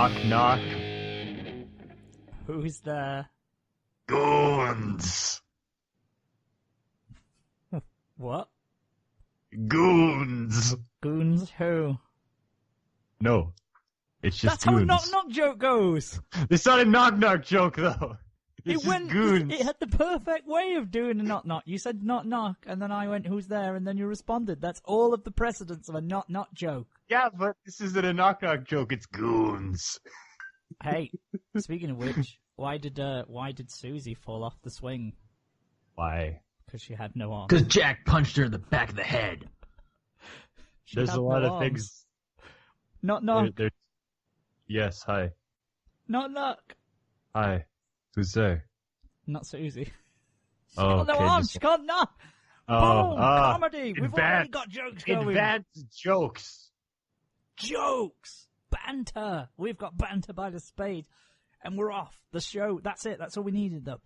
Knock, knock. Who's there? Goons. What? Goons. Goons who? No. It's just That's goons. how a knock-knock joke goes. It's not a knock-knock joke, though. It's just goons. It had the perfect way of doing a knock-knock. You said knock-knock, and then I went, who's there? And then you responded. That's all of the precedence of a knock-knock joke. Yeah, but this isn't a knock-knock joke. It's goons. Hey, speaking of which, why did Susie fall off the swing? Why? Because she had no arms. Because Jack punched her in the back of the head. There's a lot of things. Knock-knock. Yes, hi. Knock-knock. Hi. Who's there? Not Susie. She Oh, got no okay, arms. She can't knock. Oh, Boom. Comedy. We've already advanced- got jokes going. Advanced jokes. Jokes. Banter. We've got banter by the spade. And we're off. The show. That's it. That's all we needed, though.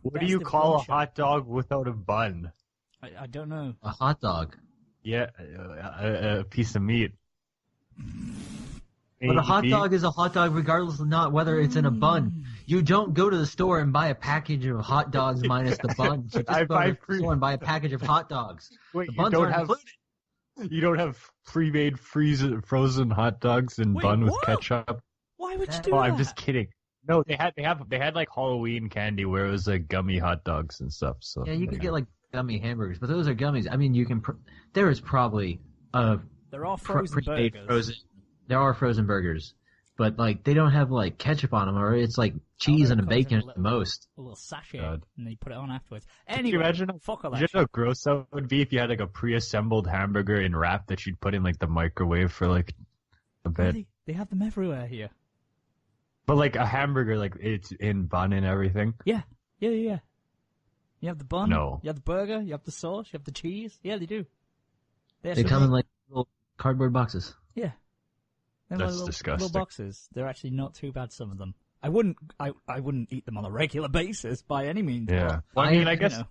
What do you call a hot dog without a bun? I don't know. A hot dog. Yeah, a piece of meat. But a hot dog is a hot dog regardless of not whether it's in a bun. You don't go to the store and buy a package of hot dogs minus the bun. You just go to the store and buy a package of hot dogs. Wait, the buns aren't included. You don't have pre-made frozen hot dogs and Wait, bun with what? ketchup? Why would you do Oh, that? I'm just kidding. No, they had like Halloween candy where it was like gummy hot dogs and stuff. So Yeah, you could get like gummy hamburgers, but those are gummies. I mean, you can. There is probably There are frozen pre-made burgers. frozen. There are frozen burgers, but like they don't have like ketchup on them, or it's like cheese and a it comes in bacon a at little- the most. A little sachet, God. and then you put it on afterwards. Can Anyway, you imagine fuck all that Imagine shit. how gross that would be if you had like a pre-assembled hamburger in wrap that you'd put in like the microwave for like a bit. They have them everywhere here. But like a hamburger, like it's in bun and everything. Yeah. You have the bun. No. You have the burger. You have the sauce. You have the cheese. Yeah, they do. They come in like little cardboard boxes. Yeah. They're That's little disgusting. boxes. They're actually not too bad. Some of them. I wouldn't eat them on a regular basis by any means. Yeah. Well, I mean, I but, guess you know.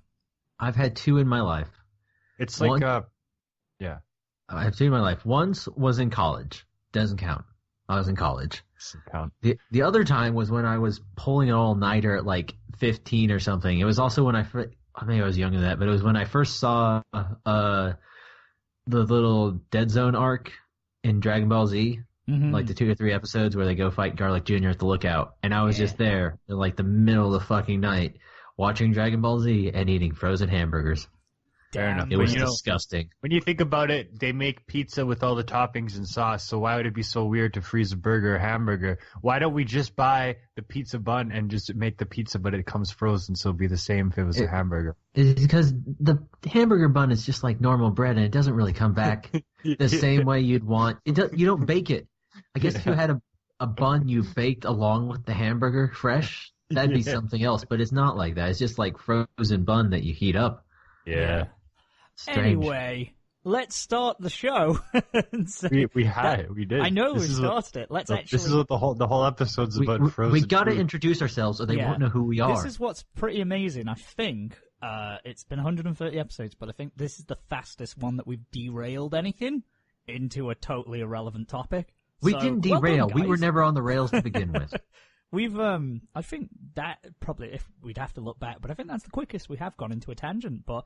I've had two in my life. it's like One- yeah. I have two in my life. Once was in college. Doesn't count. I was in college. Doesn't count. The other time was when I was pulling an all-nighter at like 15 or something. It was also when maybe I was younger than that, but it was when I first saw the little Dead Zone arc in Dragon Ball Z, Mhm. like the 2 or 3 episodes where they go fight Garlic Jr. at the lookout. And I was just there in like the middle of the fucking night watching Dragon Ball Z and eating frozen hamburgers. Fair enough. It But was you know, disgusting. when you think about it, they make pizza with all the toppings and sauce, so why would it be so weird to freeze a burger or hamburger? Why don't we just buy the pizza bun and just make the pizza, but it comes frozen, so it'd be the same if it was a hamburger? It's because the hamburger bun is just like normal bread and it doesn't really come back the same way you'd want. You don't bake it. I guess if you had a bun you baked along with the hamburger fresh, that'd be something else, but it's not like that. It's just like frozen bun that you heat up. Yeah. Strange. Anyway, let's start the show. We had it. We did. I know This we is what- started it. Let's This actually. is what the whole episode's about. Frozen We got to food. introduce ourselves or they Yeah. won't know who we are. This is what's pretty amazing. I think it's been 130 episodes, but I think this is the fastest one that we've derailed anything into a totally irrelevant topic. We So, didn't well derail. done, We were guys. never on the rails to begin with. We've I think that probably, if we'd have to look back, but I think that's the quickest we have gone into a tangent. But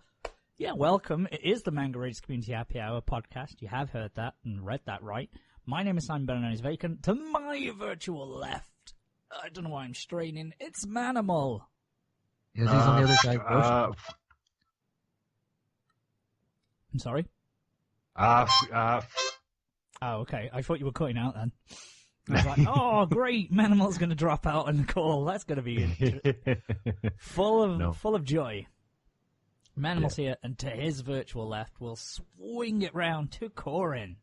yeah, welcome. It is the Manga Raiders Community Happy Hour podcast. You have heard that and read that right. My name is Simon, better known as Vacant. To my virtual left, I don't know why I'm straining. It's Manimal. Because he's on the other side of the ocean. I'm sorry. Oh, okay. I thought you were cutting out then. I was like, oh, great, Manimal's going to drop out on the call. That's going to be full of joy. Manimal's here, and to his virtual left, we'll swing it round to Coryn.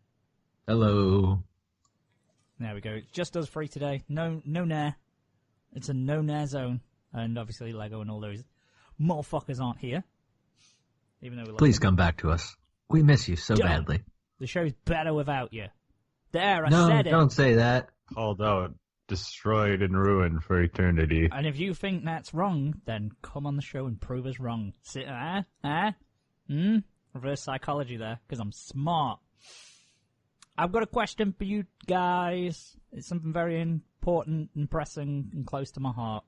Hello. There we go. It's just us three today. No nair. It's a no nair zone, and obviously Lego and all those motherfuckers aren't here. Even though we love Please them. come back to us. We miss you so Done. badly. The show's better without you. There, I No, said it. don't say that. Called out, destroyed and ruined for eternity. And if you think that's wrong, then come on the show and prove us wrong. Reverse psychology there, because I'm smart. I've got a question for you guys. It's something very important and pressing and close to my heart.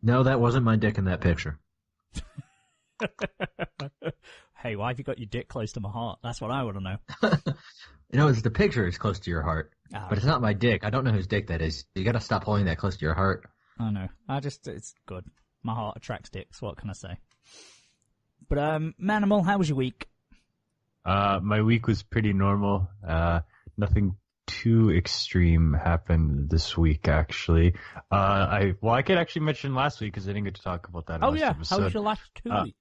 No, that wasn't my dick in that picture. Hey, why have you got your dick close to my heart? That's what I want to know. It's the picture is close to your heart. Oh. But it's not my dick. I don't know whose dick that is. You gotta stop holding that close to your heart. I know. It's good. My heart attracts dicks. What can I say? But, Manimal, how was your week? My week was pretty normal. Nothing too extreme happened this week, actually. I could actually mention last week because I didn't get to talk about that. Oh, last yeah. episode. How was your last 2 weeks?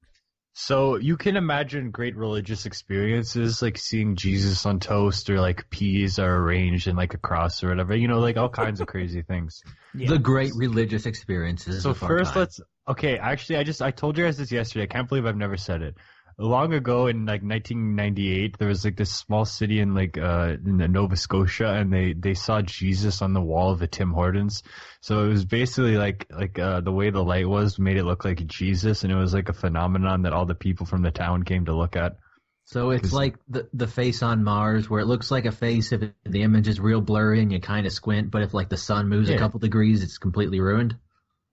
So you can imagine great religious experiences, like seeing Jesus on toast, or like peas are arranged in like a cross or whatever. Like all kinds of crazy things. Yeah. The great religious experiences. So of our first, time. actually, I told you guys this yesterday. I can't believe I've never said it. Long ago in like 1998, there was like this small city in like in Nova Scotia, and they saw Jesus on the wall of the Tim Hortons. So it was basically like the way the light was made it look like Jesus, and it was like a phenomenon that all the people from the town came to look at. So it's like the face on Mars, where it looks like a face if the image is real blurry and you kind of squint, but if like the sun moves a couple degrees, it's completely ruined.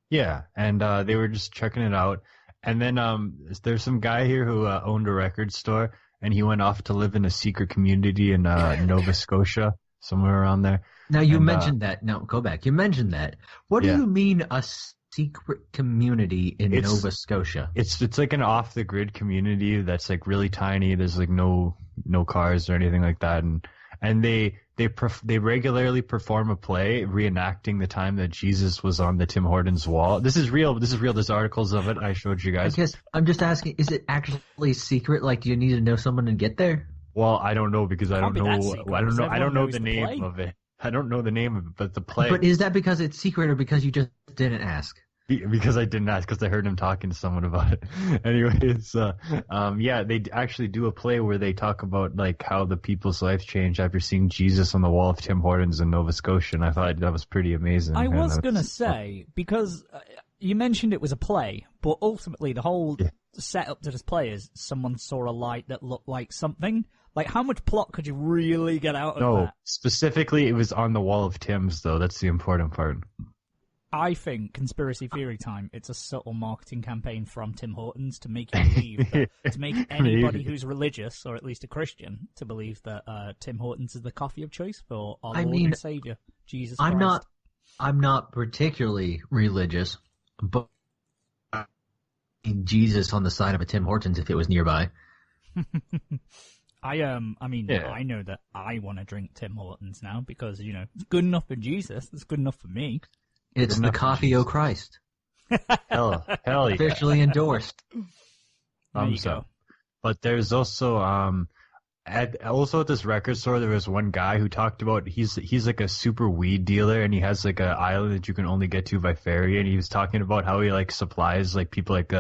Yeah, and they were just checking it out. And then there's some guy here who owned a record store, and he went off to live in a secret community in Nova Scotia, somewhere around there. Now, you mentioned that. No, go back. You mentioned that. What do you mean a secret community in Nova Scotia? It's like an off-the-grid community that's like really tiny. There's like no cars or anything like that, and they regularly perform a play reenacting the time that Jesus was on the Tim Hortons wall. This is real. There's articles of it. I showed you guys. I guess I'm just asking, is it actually secret? Like, do you need to know someone to get there? Well, I don't know because I don't know the the name play. of it. I don't know the name of it, but the play. But is that because it's secret or because you just didn't ask? Because I didn't ask, because I heard him talking to someone about it. Anyways, they actually do a play where they talk about like how the people's lives changed after seeing Jesus on the wall of Tim Hortons in Nova Scotia, and I thought that was pretty amazing. I was going to say, because you mentioned it was a play, but ultimately the whole setup to this play is someone saw a light that looked like something. Like, how much plot could you really get out of that? No, specifically it was on the wall of Tim's, though. That's the important part. I think, conspiracy theory time, it's a subtle marketing campaign from Tim Hortons to make you believe that, to make anybody who's religious, or at least a Christian, to believe that Tim Hortons is the coffee of choice for our Lord and Savior, Jesus Christ. I'm not particularly religious, but Jesus on the side of a Tim Hortons if it was nearby. I know that I want to drink Tim Hortons now because, it's good enough for Jesus, it's good enough for me. It's the coffee o' Christ. Hell yeah. Officially endorsed. Go. But there's also at this record store there was one guy who talked about he's like a super weed dealer, and he has like an island that you can only get to by ferry, and he was talking about how he like supplies like people like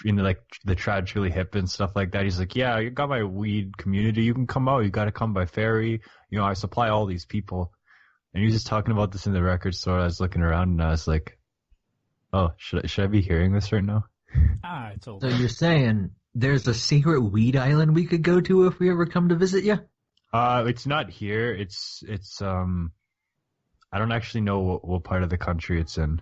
like the tragically hip and stuff like that. He's like, yeah, you got my weed community, you can come out, you got to come by ferry, I supply all these people. And he was just talking about this in the record store. I was looking around and I was like, oh, should I be hearing this right now? It's all So you're saying there's a secret weed island we could go to if we ever come to visit you? It's not here. It's I don't actually know what part of the country it's in.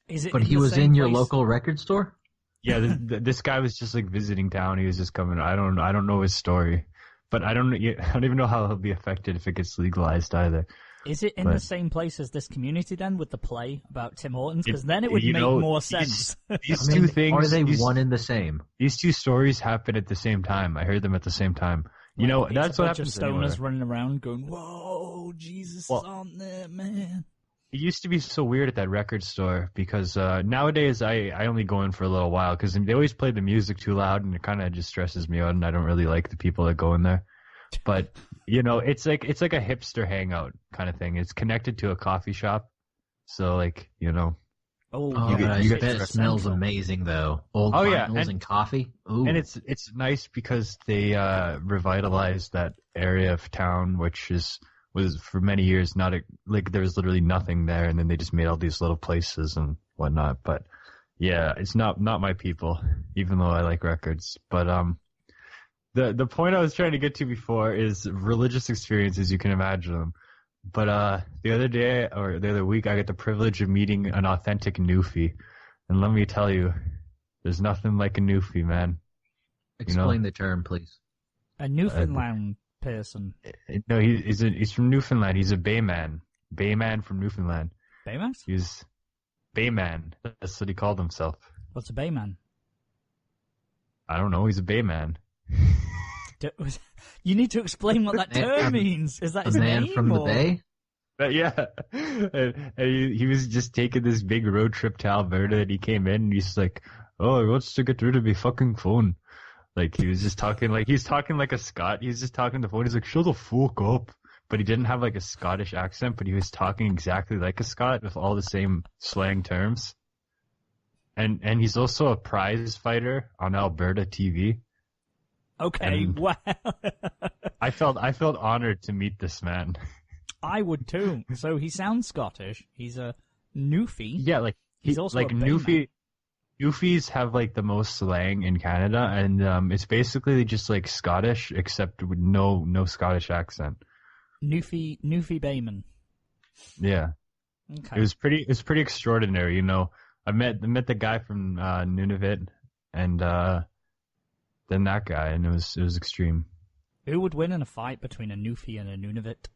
Is it? But he was in your local record store? Yeah, this guy was just like visiting town. He was just coming. I don't know his story, but I don't even know how he'll be affected if it gets legalized either. Is it in the same place as this community then, with the play about Tim Hortons? Because then it would make more sense. These two things, are they one and the same? These two stories happen at the same time. I heard them at the same time. That's what happens. A bunch of stoners running around going, "Whoa, Jesus is on there, man." It used to be so weird at that record store because nowadays I only go in for a little while because they always play the music too loud and it kind of just stresses me out, and I don't really like the people that go in there. But it's like a hipster hangout kind of thing. It's connected to a coffee shop, so like it smells amazing though. Old vinyls and coffee. Ooh. And it's nice because they revitalized that area of town, which was for many years not there was literally nothing there, and then they just made all these little places and whatnot. But yeah, it's not my people, even though I like records. But the point I was trying to get to before is religious experiences. You can imagine them. But the other day or the other week, I got the privilege of meeting an authentic Newfie, and let me tell you, there's nothing like a Newfie, man. Explain the term, please. A Newfoundland person. No, he's from Newfoundland. He's a Bayman. Bayman from Newfoundland. Bayman? He's Bayman. That's what he called himself. What's a Bayman? I don't know. He's a Bayman. You need to explain what that term means. Is that his name? A man from the Bay? Yeah. And he was just taking this big road trip to Alberta, and he came in and he's like, "Oh, I wants to get rid of my fucking phone." Like, he was just talking like a Scot. He's just talking on the phone. He's like, "Shut the fuck up." But he didn't have like a Scottish accent, but he was talking exactly like a Scot with all the same slang terms. And he's also a prize fighter on Alberta TV. Okay, and wow. I felt honored to meet this man. I would too. So he sounds Scottish. He's a Newfie. Yeah, like he's also like a Bayman. Newfies have like the most slang in Canada, and it's basically just like Scottish except with no Scottish accent. Newfie Bayman. Yeah. Okay. It was pretty extraordinary, you know. I met the guy from Nunavut, and then that guy, and it was extreme. Who would win in a fight between a Newfie and a Nunavut?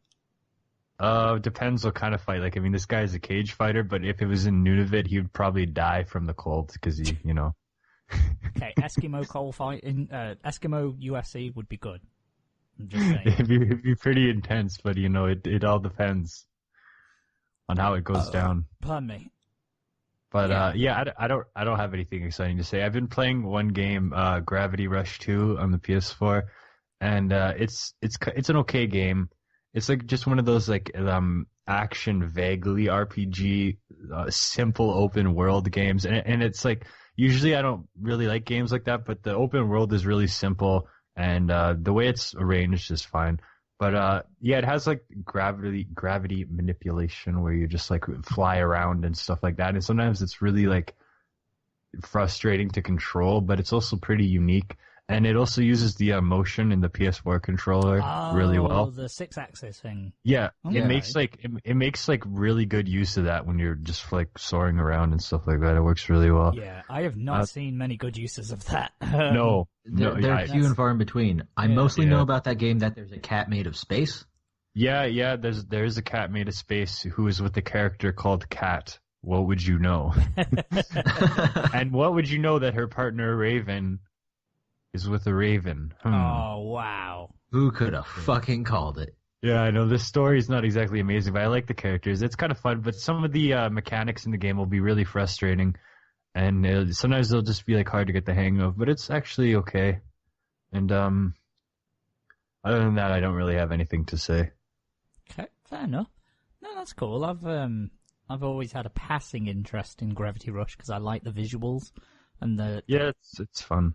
Depends what kind of fight. Like, I mean, this guy is a cage fighter, but if it was in Nunavut, he would probably die from the cold because he, you know. Okay, Eskimo cold fight in Eskimo UFC would be good. I'm just saying. It'd be pretty intense, but you know, it all depends on how it goes down. Pardon me. But I don't have anything exciting to say. I've been playing one game, Gravity Rush 2 on the PS4, and it's an okay game. It's like just one of those like action vaguely RPG simple open world games, and it's like usually I don't really like games like that, but the open world is really simple, and the way it's arranged is fine. But it has like gravity manipulation where you just like fly around and stuff like that. And sometimes it's really like frustrating to control, but it's also pretty unique. And it also uses the motion in the PS4 controller really well. The 6-axis thing. Yeah, Okay. it makes like really good use of that when you're just like soaring around and stuff like that. It works really well. Yeah, I have not seen many good uses of that. No, They're few and far in between. I mostly know about that game that there's a cat made of space. Yeah. There's a cat made of space who is with a character called Cat. What would you know? And what would you know that her partner Raven is with a raven? Oh, wow. Who could have fucking called it? Yeah, I know this story is not exactly amazing, but I like the characters. It's kind of fun, but some of the mechanics in the game will be really frustrating, and sometimes they'll just be like hard to get the hang of. But it's actually okay. And other than that, I don't really have anything to say. Okay, fair enough. No, that's cool. I've always had a passing interest in Gravity Rush because I like the visuals and the it's fun.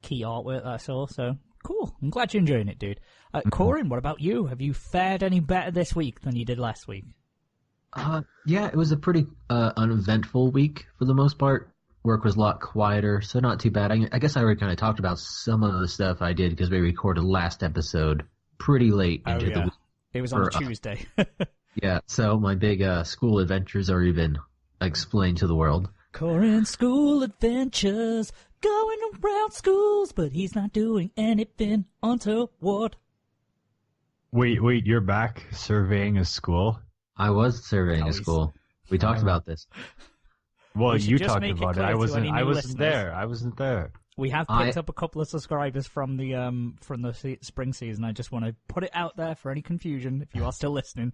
Key artwork that I saw. So cool. I'm glad you're enjoying it, dude. Coryn, what about you? Have you fared any better this week than you did last week? Yeah, it was a pretty uneventful week for the most part. Work was a lot quieter, so not too bad. I guess I already kind of talked about some of the stuff I did because we recorded last episode pretty late into the week. It was on Tuesday. Yeah, so my big school adventures already been explained to the world. Coryn's school adventures, going around schools, but he's not doing anything untoward. Wait, you're back surveying a school? I was surveying a school. We talked about this. Well, you talked about it. I wasn't there. We have picked up a couple of subscribers from the spring season. I just want to put it out there for any confusion if you are still listening.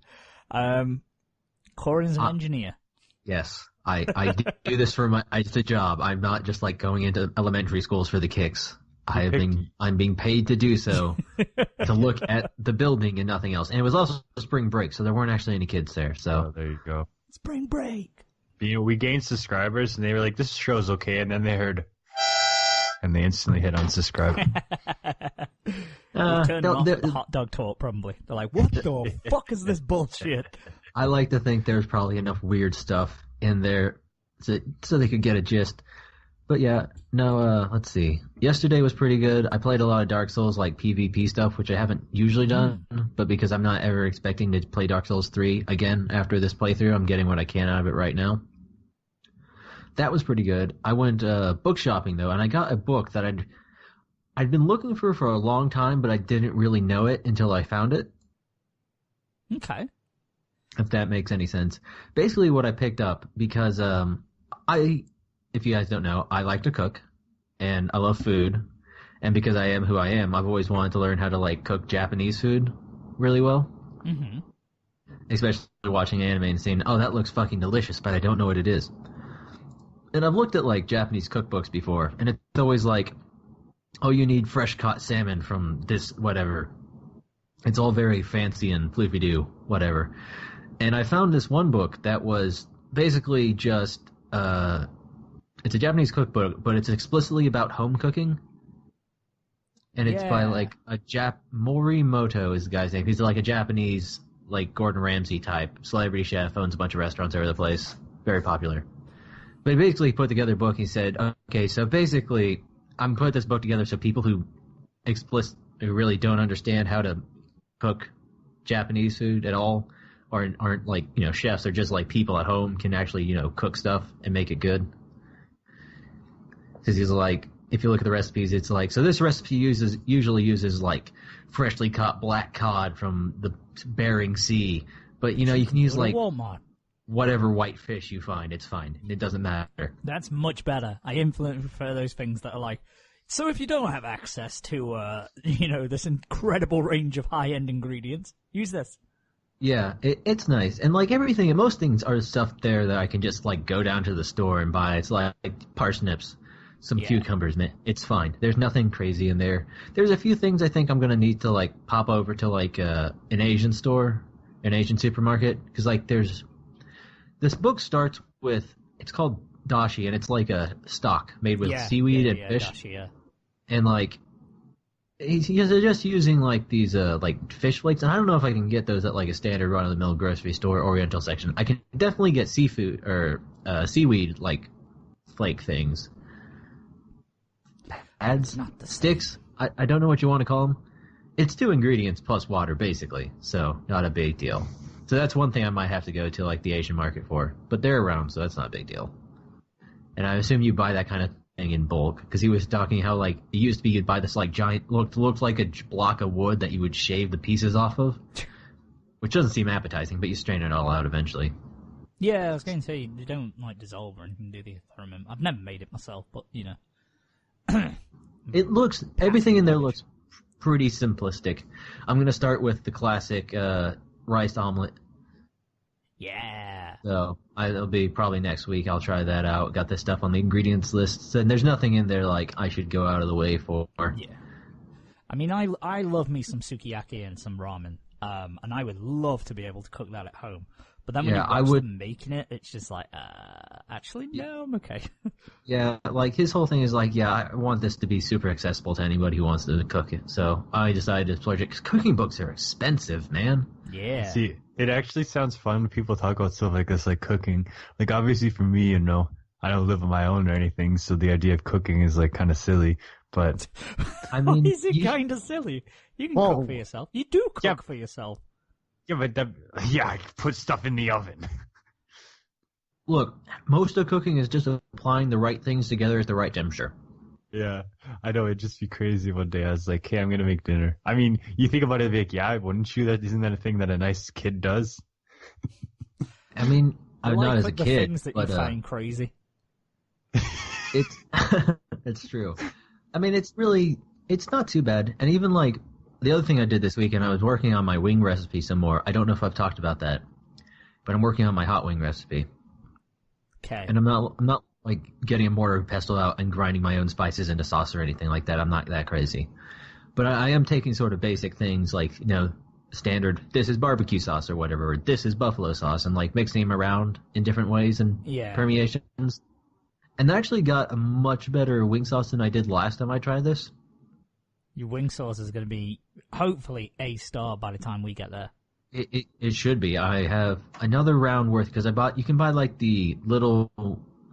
Coryn's an engineer. Yes, I do this for it's a job. I'm not just like going into elementary schools for the kicks. I'm being paid to do so, to look at the building and nothing else. And it was also spring break, so there weren't actually any kids there. So there you go. Spring break. You know, we gained subscribers, and they were like, "This show's okay," and then they heard, and they instantly hit unsubscribe. Turned them off the hot dog talk, probably. They're like, "What the fuck is this bullshit?" I like to think there's probably enough weird stuff in there so they could get a gist. But yeah, no, let's see. Yesterday was pretty good. I played a lot of Dark Souls, like PvP stuff, which I haven't usually done, but because I'm not ever expecting to play Dark Souls 3 again after this playthrough, I'm getting what I can out of it right now. That was pretty good. I went book shopping, though, and I got a book that I'd been looking for a long time, but I didn't really know it until I found it. Okay. If that makes any sense. Basically what I picked up, because if you guys don't know, I like to cook, and I love food, and because I am who I am, I've always wanted to learn how to, like, cook Japanese food really well. Mm-hmm. Especially watching anime and saying, oh, that looks fucking delicious, but I don't know what it is. And I've looked at, like, Japanese cookbooks before, and it's always like, oh, you need fresh-caught salmon from this whatever. It's all very fancy and floofy-doo, whatever. And I found this one book that was basically just, it's a Japanese cookbook, but it's explicitly about home cooking. And it's by, like, Morimoto is the guy's name. He's like a Japanese, like, Gordon Ramsay type celebrity chef, owns a bunch of restaurants over the place. Very popular. But he basically put together a book. He said, okay, so basically, I'm putting this book together so people who really don't understand how to cook Japanese food at all, or aren't like, you know, chefs, they're just like people at home, can actually, you know, cook stuff and make it good. Because he's like, if you look at the recipes, it's like, so this recipe usually uses like freshly caught black cod from the Bering Sea, but you know, you can use like Walmart. Whatever white fish you find, it's fine. It doesn't matter. That's much better. I infinitely prefer those things that are like, so if you don't have access to, you know, this incredible range of high-end ingredients, use this. Yeah, it's nice. And, like, everything, and most things are stuff there that I can just, like, go down to the store and buy. It's like parsnips, some cucumbers, man. It's fine. There's nothing crazy in there. There's a few things I think I'm going to need to, like, pop over to, like, an Asian store, an Asian supermarket. Because, like, this book starts with, it's called dashi, and it's like a stock made with seaweed and fish. Dashi, and, like, he's just using, like, these, like, fish flakes, and I don't know if I can get those at, like, a standard run-of-the-mill grocery store oriental section. I can definitely get seafood, or, seaweed, like, flake things. Adds, sticks, I don't know what you want to call them. It's 2 ingredients plus water, basically, so not a big deal. So that's one thing I might have to go to, like, the Asian market for. But they're around, so that's not a big deal. And I assume you buy that kind of thing in bulk, because he was talking how, like, it used to be you'd buy this, like, giant, looked like a block of wood that you would shave the pieces off of, which doesn't seem appetizing, but you strain it all out eventually. Yeah, I was going to say, they don't, like, dissolve or anything, do they? I remember. I've never made it myself, but, you know. It looks, everything in there looks pretty simplistic. I'm going to start with the classic rice omelet. Yeah. So it'll be probably next week. I'll try that out. Got this stuff on the ingredients list, and there's nothing in there like I should go out of the way for. Yeah. I mean, I love me some sukiyaki and some ramen, and I would love to be able to cook that at home. But then when you watch them making it, it's just like, actually, no, I'm okay. Yeah, like his whole thing is like, yeah, I want this to be super accessible to anybody who wants to cook it. So I decided to splurge it, because cooking books are expensive, man. Yeah. See, it actually sounds fun when people talk about stuff like this, like cooking. Like, obviously for me, you know, I don't live on my own or anything, so the idea of cooking is, like, kind of silly. But, I mean... Why is it kind of silly? You can cook for yourself. You do cook for yourself. Yeah, but I put stuff in the oven. Look, most of cooking is just applying the right things together at the right temperature. Yeah, I know. It'd just be crazy one day. I was like, hey, I'm going to make dinner. I mean, you think about it, like, yeah, wouldn't you? Isn't that a thing that a nice kid does? I mean, I'm not as a the kid, things that but you find crazy. It's true. I mean, it's not too bad. And even, like, the other thing I did this weekend, I was working on my wing recipe some more. I don't know if I've talked about that, but I'm working on my hot wing recipe. Okay. And I'm not like getting a mortar and pestle out and grinding my own spices into sauce or anything like that. I'm not that crazy. But I am taking sort of basic things like, you know, standard, this is barbecue sauce or whatever, or this is buffalo sauce, and like mixing them around in different ways and permeations. And I actually got a much better wing sauce than I did last time I tried this. Your wing sauce is going to be, hopefully, A star by the time we get there. It should be. I have another round worth, because you can buy like the little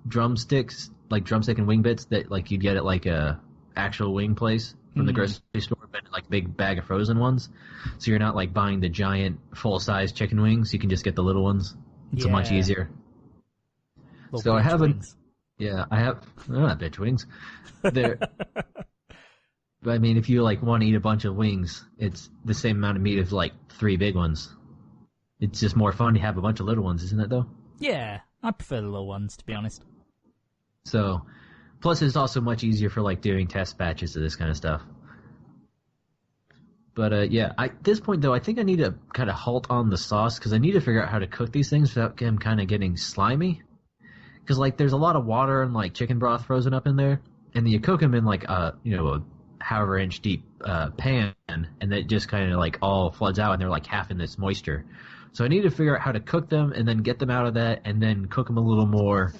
drumsticks, like drumstick and wing bits that like you'd get at like a actual wing place from the grocery store, but like a big bag of frozen ones. So you're not like buying the giant full-size chicken wings. You can just get the little ones. It's much easier. So I have wings. I have. They're not bitch wings. They're. But I mean, if you like want to eat a bunch of wings, it's the same amount of meat as like 3 big ones. It's just more fun to have a bunch of little ones, isn't it? Though. Yeah, I prefer the little ones, to be honest. So, plus it's also much easier for like doing test batches of this kind of stuff. But yeah, at this point though, I think I need to kind of halt on the sauce because I need to figure out how to cook these things without them kind of getting slimy. Because like there's a lot of water and like chicken broth frozen up in there, and then you cook them in like a however inch deep pan, and it just kind of like all floods out, and they're like half in this moisture. So I need to figure out how to cook them and then get them out of that, and then cook them a little more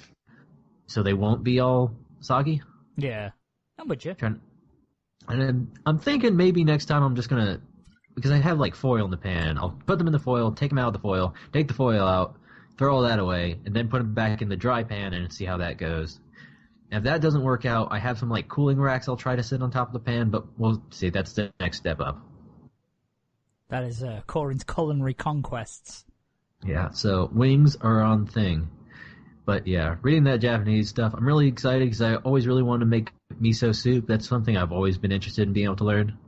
so they won't be all soggy. Yeah, I'm with you. And I'm thinking maybe next time I'm just gonna, because I have like foil in the pan, I'll put them in the foil, take them out of the foil, take the foil out, throw all that away, and then put them back in the dry pan and see how that goes. And if that doesn't work out, I have some like cooling racks I'll try to sit on top of the pan, but we'll see. That's the next step up. That is Coryn's culinary conquests. Yeah, so wings are on thing. But yeah, reading that Japanese stuff, I'm really excited because I always really wanted to make miso soup. That's something I've always been interested in being able to learn.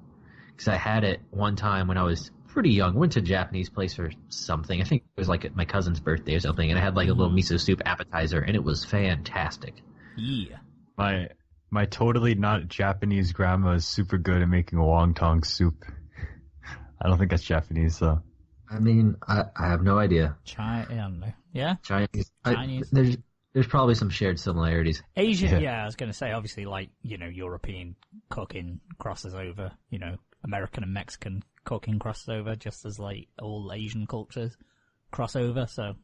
Because I had it one time when I was pretty young. Went to a Japanese place for something. I think it was like at my cousin's birthday or something. And I had like a little miso soup appetizer, and it was fantastic. Yeah. My totally not Japanese grandma is super good at making wonton soup. I don't think that's Japanese, though. I mean, I have no idea. Yeah? Chinese. There's probably some shared similarities. Asian, yeah, I was going to say, obviously, like, European cooking crosses over, American and Mexican cooking crosses over, just as, like, all Asian cultures cross over, so,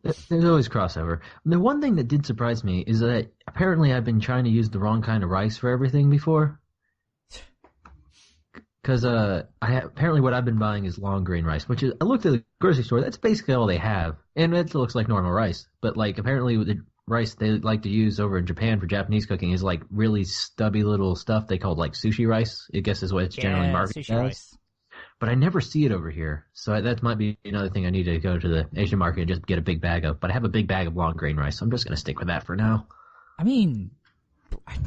There's always crossover. The one thing that did surprise me is that apparently I've been trying to use the wrong kind of rice for everything before. Because apparently what I've been buying is long grain rice, which is, I looked at the grocery store, that's basically all they have. And it looks like normal rice. But like apparently the rice they like to use over in Japan for Japanese cooking is like really stubby little stuff they call like sushi rice, I guess is what it's generally marketed as. Rice. But I never see it over here. So that might be another thing I need to go to the Asian market and just get a big bag of. But I have a big bag of long grain rice, so I'm just going to stick with that for now. I mean, I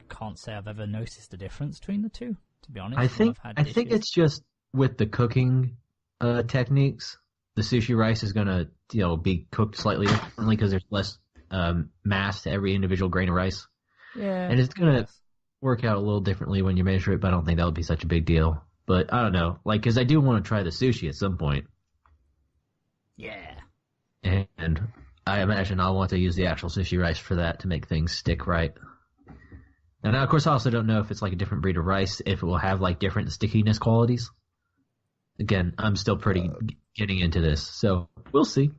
can't say I've ever noticed a difference between the two, to be honest. I think it's just with the cooking techniques. The sushi rice is going to be cooked slightly differently because there's less mass to every individual grain of rice. Yeah. And it's going to work out a little differently when you measure it, but I don't think that would be such a big deal. But I don't know, like, because I do want to try the sushi at some point. Yeah. And I imagine I'll want to use the actual sushi rice for that to make things stick right. And of course, I also don't know if it's like a different breed of rice, if it will have like different stickiness qualities. Again, I'm still pretty getting into this, so we'll see.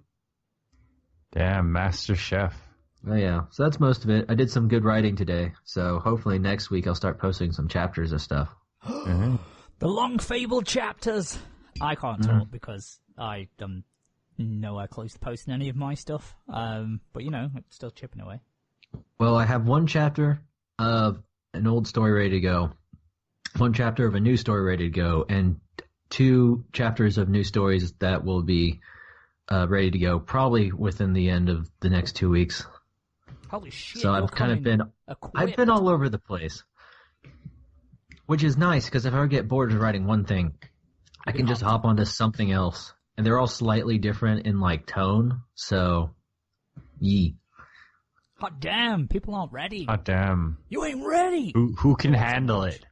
Damn, Master Chef. Oh yeah, so that's most of it. I did some good writing today, so hopefully next week I'll start posting some chapters of stuff. Mm-hmm. The long fabled chapters. I can't talk because I am nowhere close to posting any of my stuff. But it's still chipping away. Well, I have one chapter of an old story ready to go, one chapter of a new story ready to go, and 2 chapters of new stories that will be ready to go probably within the end of the next 2 weeks. Holy shit! So I've been all over the place. Which is nice, because if I ever get bored of writing one thing, I can just hop onto something else. And they're all slightly different in, like, tone, so, yee. Hot damn, people aren't ready. Hot damn. You ain't ready! Who can handle it?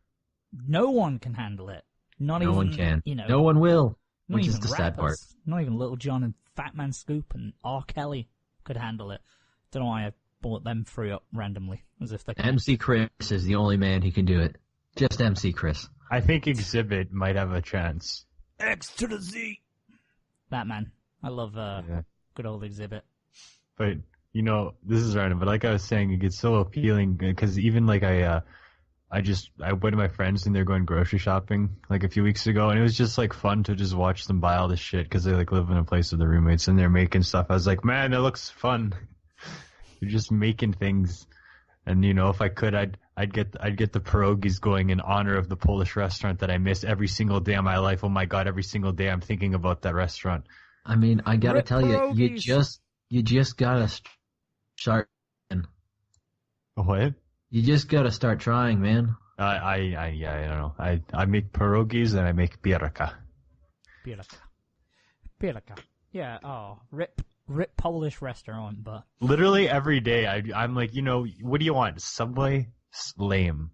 No one can handle it. No one can. No one will, which is the sad part. Not even Little John and Fat Man Scoop and R. Kelly could handle it. Don't know why I brought them 3 up randomly, as if they could. MC Chris is the only man who can do it. Just MC Chris. I think Exhibit might have a chance. X to the Z. That man. I love good old Exhibit. But, this is random, but like I was saying, it gets so appealing because even like I went to my friends and they're going grocery shopping like a few weeks ago, and it was just like fun to just watch them buy all this shit because they like live in a place with their roommates and they're making stuff. I was like, man, that looks fun. They're just making things. And if I could, I'd get the pierogies going in honor of the Polish restaurant that I miss every single day of my life. Oh my God, every single day I'm thinking about that restaurant. I mean, I gotta tell pierogies. you just gotta start. What? You just gotta start trying, man. I don't know. I make pierogies and I make pierka. Pierka. Yeah. Oh, rip Polish restaurant, but Literally every day I'm like, what do you want? Subway? Lame.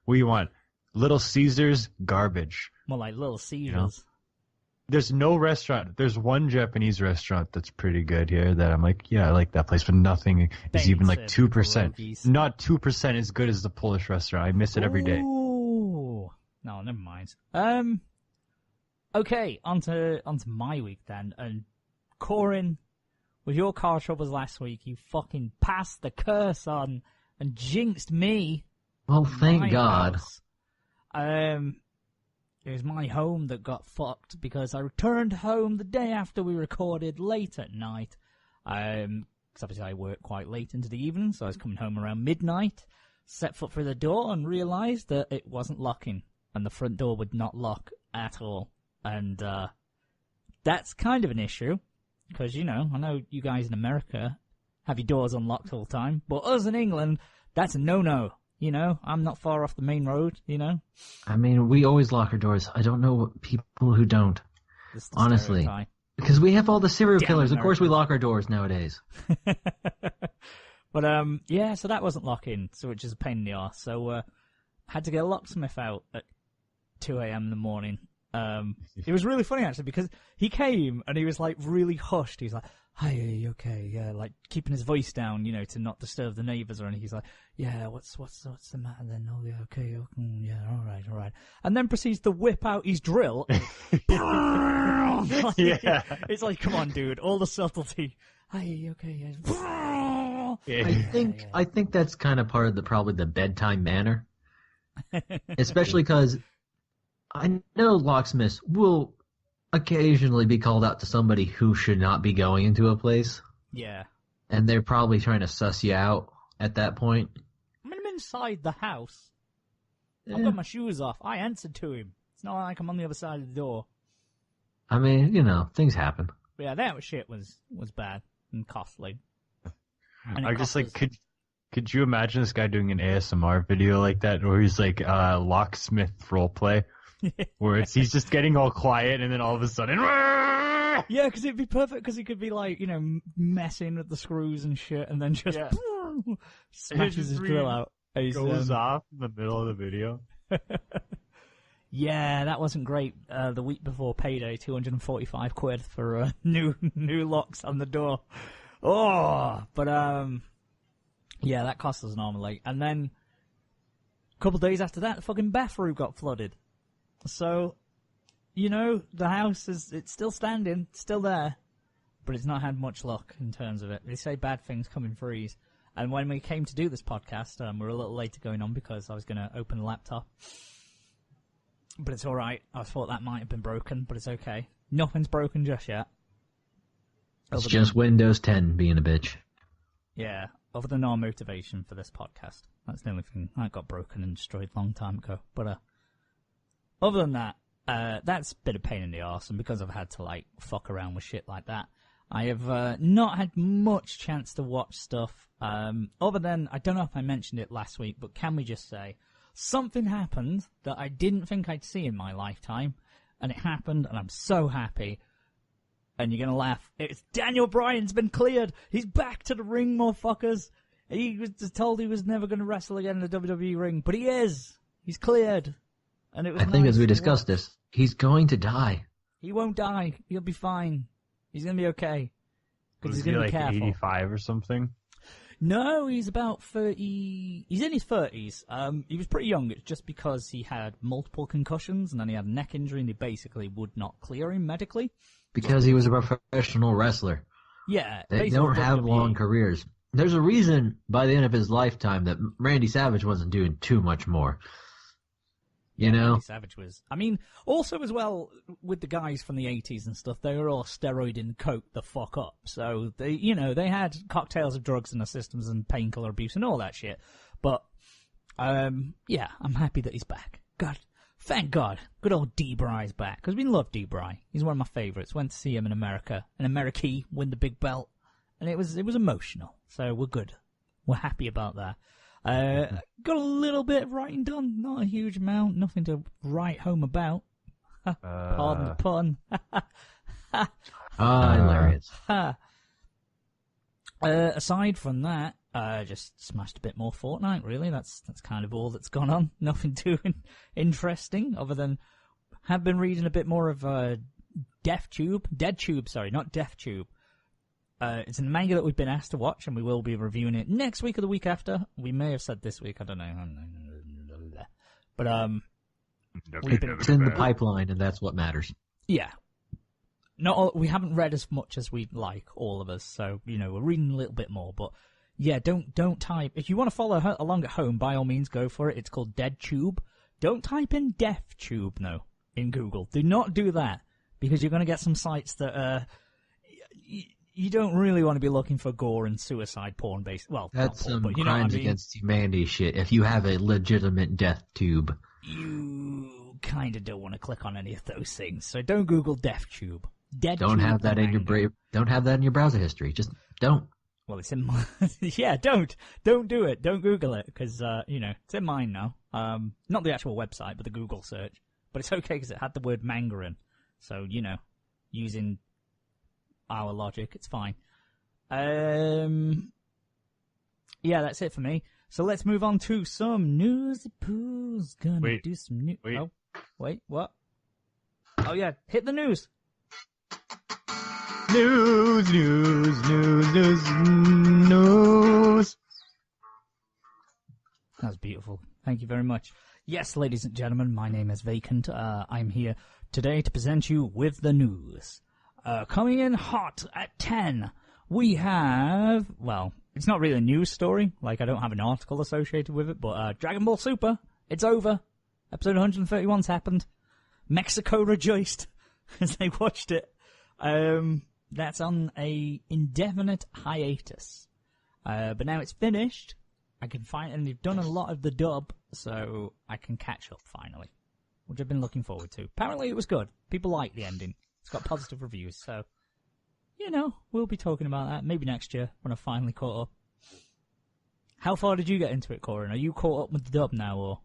What do you want? Little Caesars? Garbage. more like Little Caesars. There's no restaurant. There's one Japanese restaurant that's pretty good here that I'm like, yeah, I like that place, but nothing is even like 2%. Pierogies. Not 2% as good as the Polish restaurant. I miss it every day. Ooh. No, never mind. Okay, onto my week then. And Coryn, with your car troubles last week, you fucking passed the curse on and jinxed me. Well, thank God. House. It was my home that got fucked because I returned home the day after we recorded late at night. Because obviously I work quite late into the evening, so I was coming home around midnight, set foot through the door and realised that it wasn't locking, and the front door would not lock at all. And that's kind of an issue, because, I know you guys in America have your doors unlocked all the time, but us in England, that's a no-no. I'm not far off the main road, I mean, we always lock our doors. I don't know what people who don't, honestly. Stereotype. Because we have all the serial Damn killers. Of course we Americans. lock our doors nowadays. But, yeah, so that wasn't locking, so which is a pain in the arse. So, had to get a locksmith out at 2 a.m. in the morning. It was really funny, actually, because he came and he was, like, really hushed. He's like, hi, are you okay? Yeah, like, keeping his voice down, to not disturb the neighbours or anything. He's like, yeah, what's the matter then? Oh, yeah, okay, yeah, all right. And then proceeds to whip out his drill. Yeah. It's like, come on, dude, all the subtlety. Hi, are you okay? Yeah. I think that's kind of part of probably the bedtime manner. Especially because I know locksmiths will occasionally be called out to somebody who should not be going into a place. Yeah. And they're probably trying to suss you out at that point. I mean, I'm inside the house. I've got my shoes off. I answered to him. It's not like I'm on the other side of the door. I mean, things happen. But yeah, that shit was bad and costly. And I just like, could you imagine this guy doing an ASMR video like that, where he's like locksmith roleplay, where he's just getting all quiet and then all of a sudden, yeah, because it'd be perfect because he could be like, messing with the screws and shit, and then just smashes his drill out. Goes off in the middle of the video. Yeah, that wasn't great. The week before payday, 245 quid for new locks on the door. Oh, but yeah, that cost us normally. And then a couple of days after that, the fucking bathroom got flooded. So, the house it's still standing, it's still there, but it's not had much luck in terms of it. They say bad things come in threes. And when we came to do this podcast, we were a little later going on because I was going to open the laptop. But it's alright. I thought that might have been broken, but it's okay. Nothing's broken just yet. It's just Windows 10 being a bitch. Yeah, other than our motivation for this podcast. That's the only thing that got broken and destroyed a long time ago. But other than that, that's a bit of pain in the arse, and because I've had to fuck around with shit like that, I have not had much chance to watch stuff. Other than, I don't know if I mentioned it last week, but can we just say, something happened that I didn't think I'd see in my lifetime, and it happened, and I'm so happy. And you're gonna laugh. It's Daniel Bryan's been cleared. He's back to the ring, motherfuckers. He was told he was never gonna wrestle again in the WWE ring, but he is. He's cleared. And it was I think nice as we to discussed watch. this, he's going to die. He won't die. He'll be fine. He's gonna be okay. Because he's Was he gonna be like careful. 85 or something? No, he's about 30. He's in his 30s. He was pretty young. It's just because he had multiple concussions and then he had a neck injury and they basically would not clear him medically. Because he was a professional wrestler. Yeah. They basically don't have WWE. long careers. There's a reason by the end of his lifetime that Randy Savage wasn't doing too much more. You know? Randy Savage was. I mean, also as well, with the guys from the 80s and stuff, they were all steroid and coke the fuck up. So, they had cocktails of drugs in their systems and painkiller abuse and all that shit. But, yeah, I'm happy that he's back. God, thank God. Good old D-Bry's back. Because we love D-Bry. He's one of my favorites. Went to see him in America. In America, win the big belt. And it was emotional. So we're good. We're happy about that. Got a little bit of writing done, not a huge amount, nothing to write home about. Pardon the pun. Hilarious. Aside from that, just smashed a bit more Fortnite, really. That's kind of all that's gone on. Nothing too interesting, other than have been reading a bit more of DeadTube, sorry, not DeafTube. It's a manga that we've been asked to watch, and we will be reviewing it next week or the week after. We may have said this week, I don't know. But, it's in the pipeline, and that's what matters. Yeah. We haven't read as much as we'd like, all of us, so, we're reading a little bit more, but, yeah, don't type. If you want to follow along at home, by all means, go for it. It's called DeadTube. Don't type in DeafTube, no, in Google. Do not do that, because you're going to get some sites that, you don't really want to be looking for gore and suicide porn based. Well, that's porn, some but crimes against humanity shit. If you have a legitimate death tube, you kind of don't want to click on any of those things. So don't Google DeafTube. Don't have that in your Don't have that in your browser history. Just don't. Well, it's in my yeah. Don't do it. Don't Google it because it's in mine now. Not the actual website, but the Google search. But it's okay because it had the word manga in. So using our logic, it's fine. Yeah, that's it for me. So let's move on to some news. Pooh's gonna do some news. Oh, wait, what? Oh yeah, hit the news. News. That was beautiful. Thank you very much. Yes, ladies and gentlemen, my name is Vacant. I'm here today to present you with the news. Coming in hot at 10, we have, well, it's not really a news story, like I don't have an article associated with it, but Dragonball Super, it's over. Episode 131's happened. Mexico rejoiced as they watched it. That's on a indefinite hiatus. But now it's finished. I can find, and they've done a lot of the dub, so I can catch up finally, which I've been looking forward to. Apparently it was good. People like the ending. It's got positive reviews, so, we'll be talking about that maybe next year when I finally caught up. How far did you get into it, Coryn? Are you caught up with the dub now, or?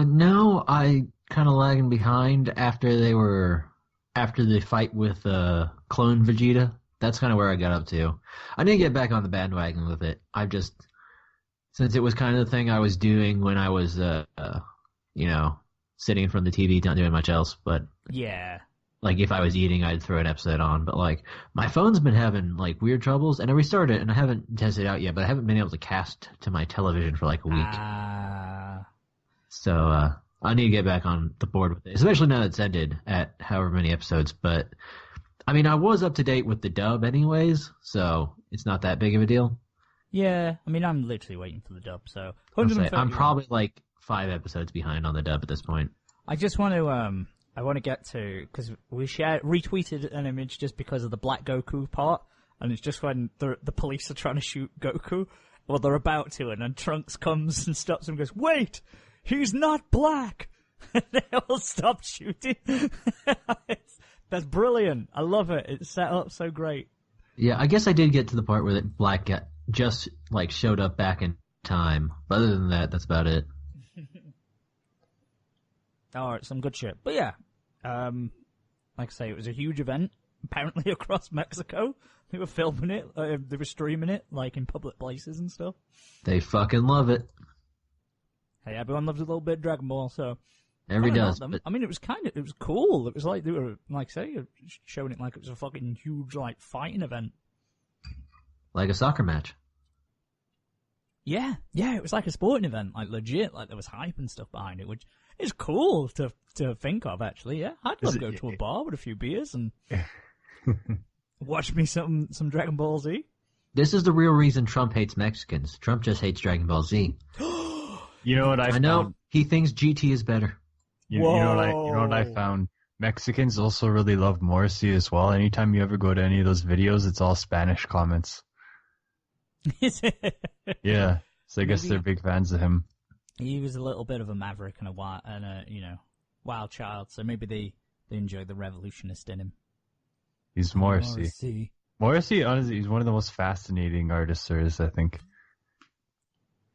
No, I kind of lagging behind after the fight with Clone Vegeta. That's kind of where I got up to. I didn't get back on the bandwagon with it. Since it was kind of the thing I was doing when I was, sitting in front of the TV, not doing much else, but. Yeah. Like, if I was eating, I'd throw an episode on. But, my phone's been having, weird troubles. And I restarted it, and I haven't tested it out yet, but I haven't been able to cast to my television for, a week. So, I need to get back on the board with it. Especially now that it's ended at however many episodes. But, I was up to date with the dub anyways, so it's not that big of a deal. Yeah, I'm literally waiting for the dub, so... I'm probably, 5 episodes behind on the dub at this point. I just want to, I want to get to, because we retweeted an image just because of the Black Goku part, and it's just when the police are trying to shoot Goku, well, they're about to, and then Trunks comes and stops him and goes, "Wait, he's not black!" And they all stop shooting. That's brilliant. I love it. It's set up so great. Yeah, I guess I did get to the part where Black just, showed up back in time. But other than that, that's about it. Alright, some good shit. But yeah, like I say, it was a huge event, apparently across Mexico. They were filming it, they were streaming it, in public places and stuff. They fucking love it. Hey, everyone loves a little bit of Dragon Ball, so... Everybody does. But... it was cool. It was they were, showing it like it was a fucking huge, fighting event. Like a soccer match. Yeah, it was like a sporting event, legit, there was hype and stuff behind it, which is cool to think of, actually, yeah. I'd love to go to a bar with a few beers and watch me some Dragon Ball Z. This is the real reason Trump hates Mexicans. Trump just hates Dragon Ball Z. You know what I I found? know he thinks GT is better. You know what I found? Mexicans also really love Morrissey as well. Anytime you ever go to any of those videos, it's all Spanish comments. Yeah, so I guess they're big fans of him. He was a little bit of a maverick and a wild child, so maybe they enjoy the revolutionist in him. He's Morrissey. Morrissey, honestly, he's one of the most fascinating artists there is, I think.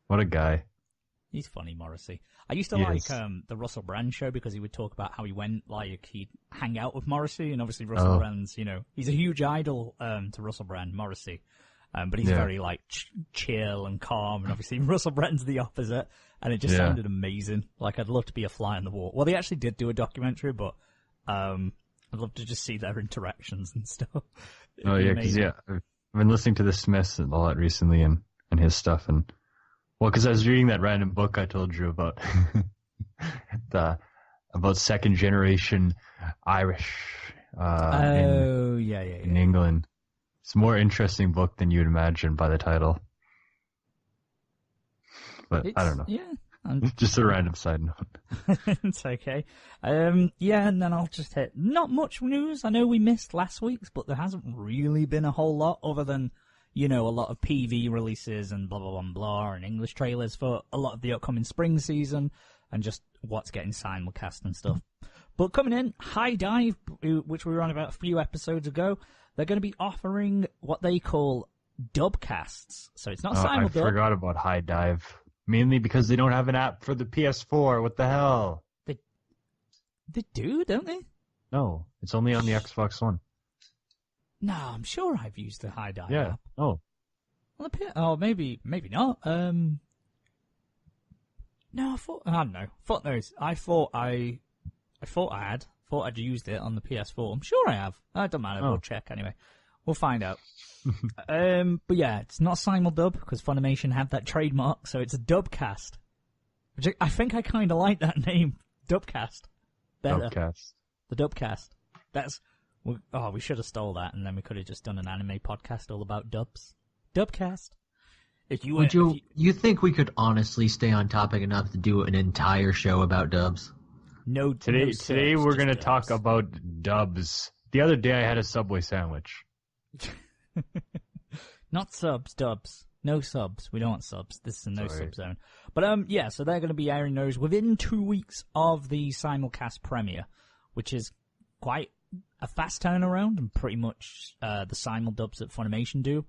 What a guy. He's funny, Morrissey. I used to like the Russell Brand show because he would talk about how he went, like, he'd hang out with Morrissey, and obviously Russell Brand's, he's a huge idol to Russell Brand, Morrissey. But he's very, like, chill and calm, and obviously Russell Brand's the opposite, and it just sounded amazing. Like, I'd love to be a fly on the wall. Well, they actually did do a documentary, but I'd love to just see their interactions and stuff. Oh, yeah, because, I've been listening to the Smiths and all that recently, and his stuff, and... Well, because I was reading that random book I told you about, about second generation Irish in England. It's a more interesting book than you'd imagine by the title. But I don't know. Yeah. Just a random side note. It's okay. And then I'll just hit not much news. I know we missed last week's, but there hasn't really been a whole lot other than... a lot of PV releases and blah, blah, blah, blah, and English trailers for a lot of the upcoming spring season, and just what's getting simulcast and stuff. But coming in, Hidive, which we were on about a few episodes ago, they're going to be offering what they call Dubcasts. So it's not simuldub. I forgot about Hidive. Mainly because they don't have an app for the PS4. What the hell? They do, don't they? No, it's only on the Xbox One. No, I'm sure I've used the Hidive app. Oh. Well, maybe not. No, I don't know. Fuck knows. I thought I'd used it on the PS4. I'm sure I have. It doesn't matter. We'll check anyway. We'll find out. But yeah, it's not simuldub because Funimation have that trademark, so it's a Dubcast. Which I think I kind of like that name, Dubcast. Better. Dubcast. The Dubcast. We should have stole that, and then we could have just done an anime podcast all about dubs. Dubcast. You think we could honestly stay on topic enough to do an entire show about dubs? No. Today we're going to talk about dubs. The other day I had a Subway sandwich. Not subs, dubs. No subs. We don't want subs. This is a no sub zone. But so they're going to be airing those within 2 weeks of the simulcast premiere, which is quite a fast turnaround, and pretty much the simuldubs that Funimation do.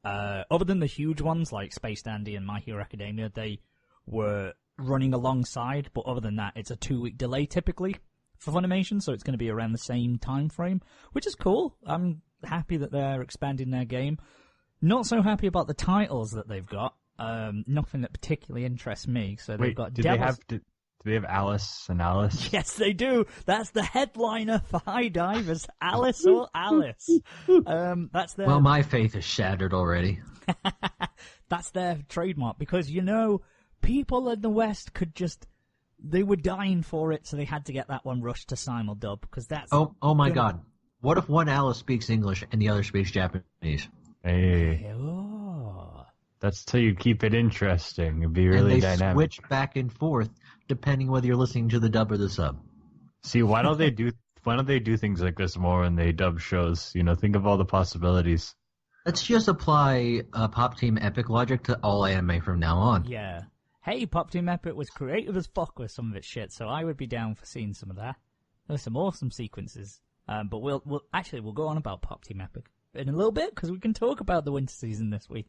Other than the huge ones like Space Dandy and My Hero Academia, they were running alongside, but other than that, it's a 2-week delay typically for Funimation, so it's going to be around the same time frame, which is cool. I'm happy that they're expanding their game. Not so happy about the titles that they've got. Nothing that particularly interests me. So they've got Do they have Alice and Alice? Yes, they do. That's the headliner for Hidive, is Alice or Alice. That's their... Well, my faith is shattered already. That's their trademark, because, people in the West they were dying for it, so they had to get that one rushed to simuldub, because that's... Oh my God. What if one Alice speaks English and the other speaks Japanese? Hey. Oh. That's till you keep it interesting. It'd be really dynamic. And they switch back and forth depending whether you're listening to the dub or the sub. See, why don't they do things like this more when they dub shows? Think of all the possibilities. Let's just apply Pop Team Epic logic to all anime from now on. Yeah. Hey, Pop Team Epic was creative as fuck with some of its shit, so I would be down for seeing some of that. There's some awesome sequences. But we'll go on about Pop Team Epic in a little bit, because we can talk about the winter season this week.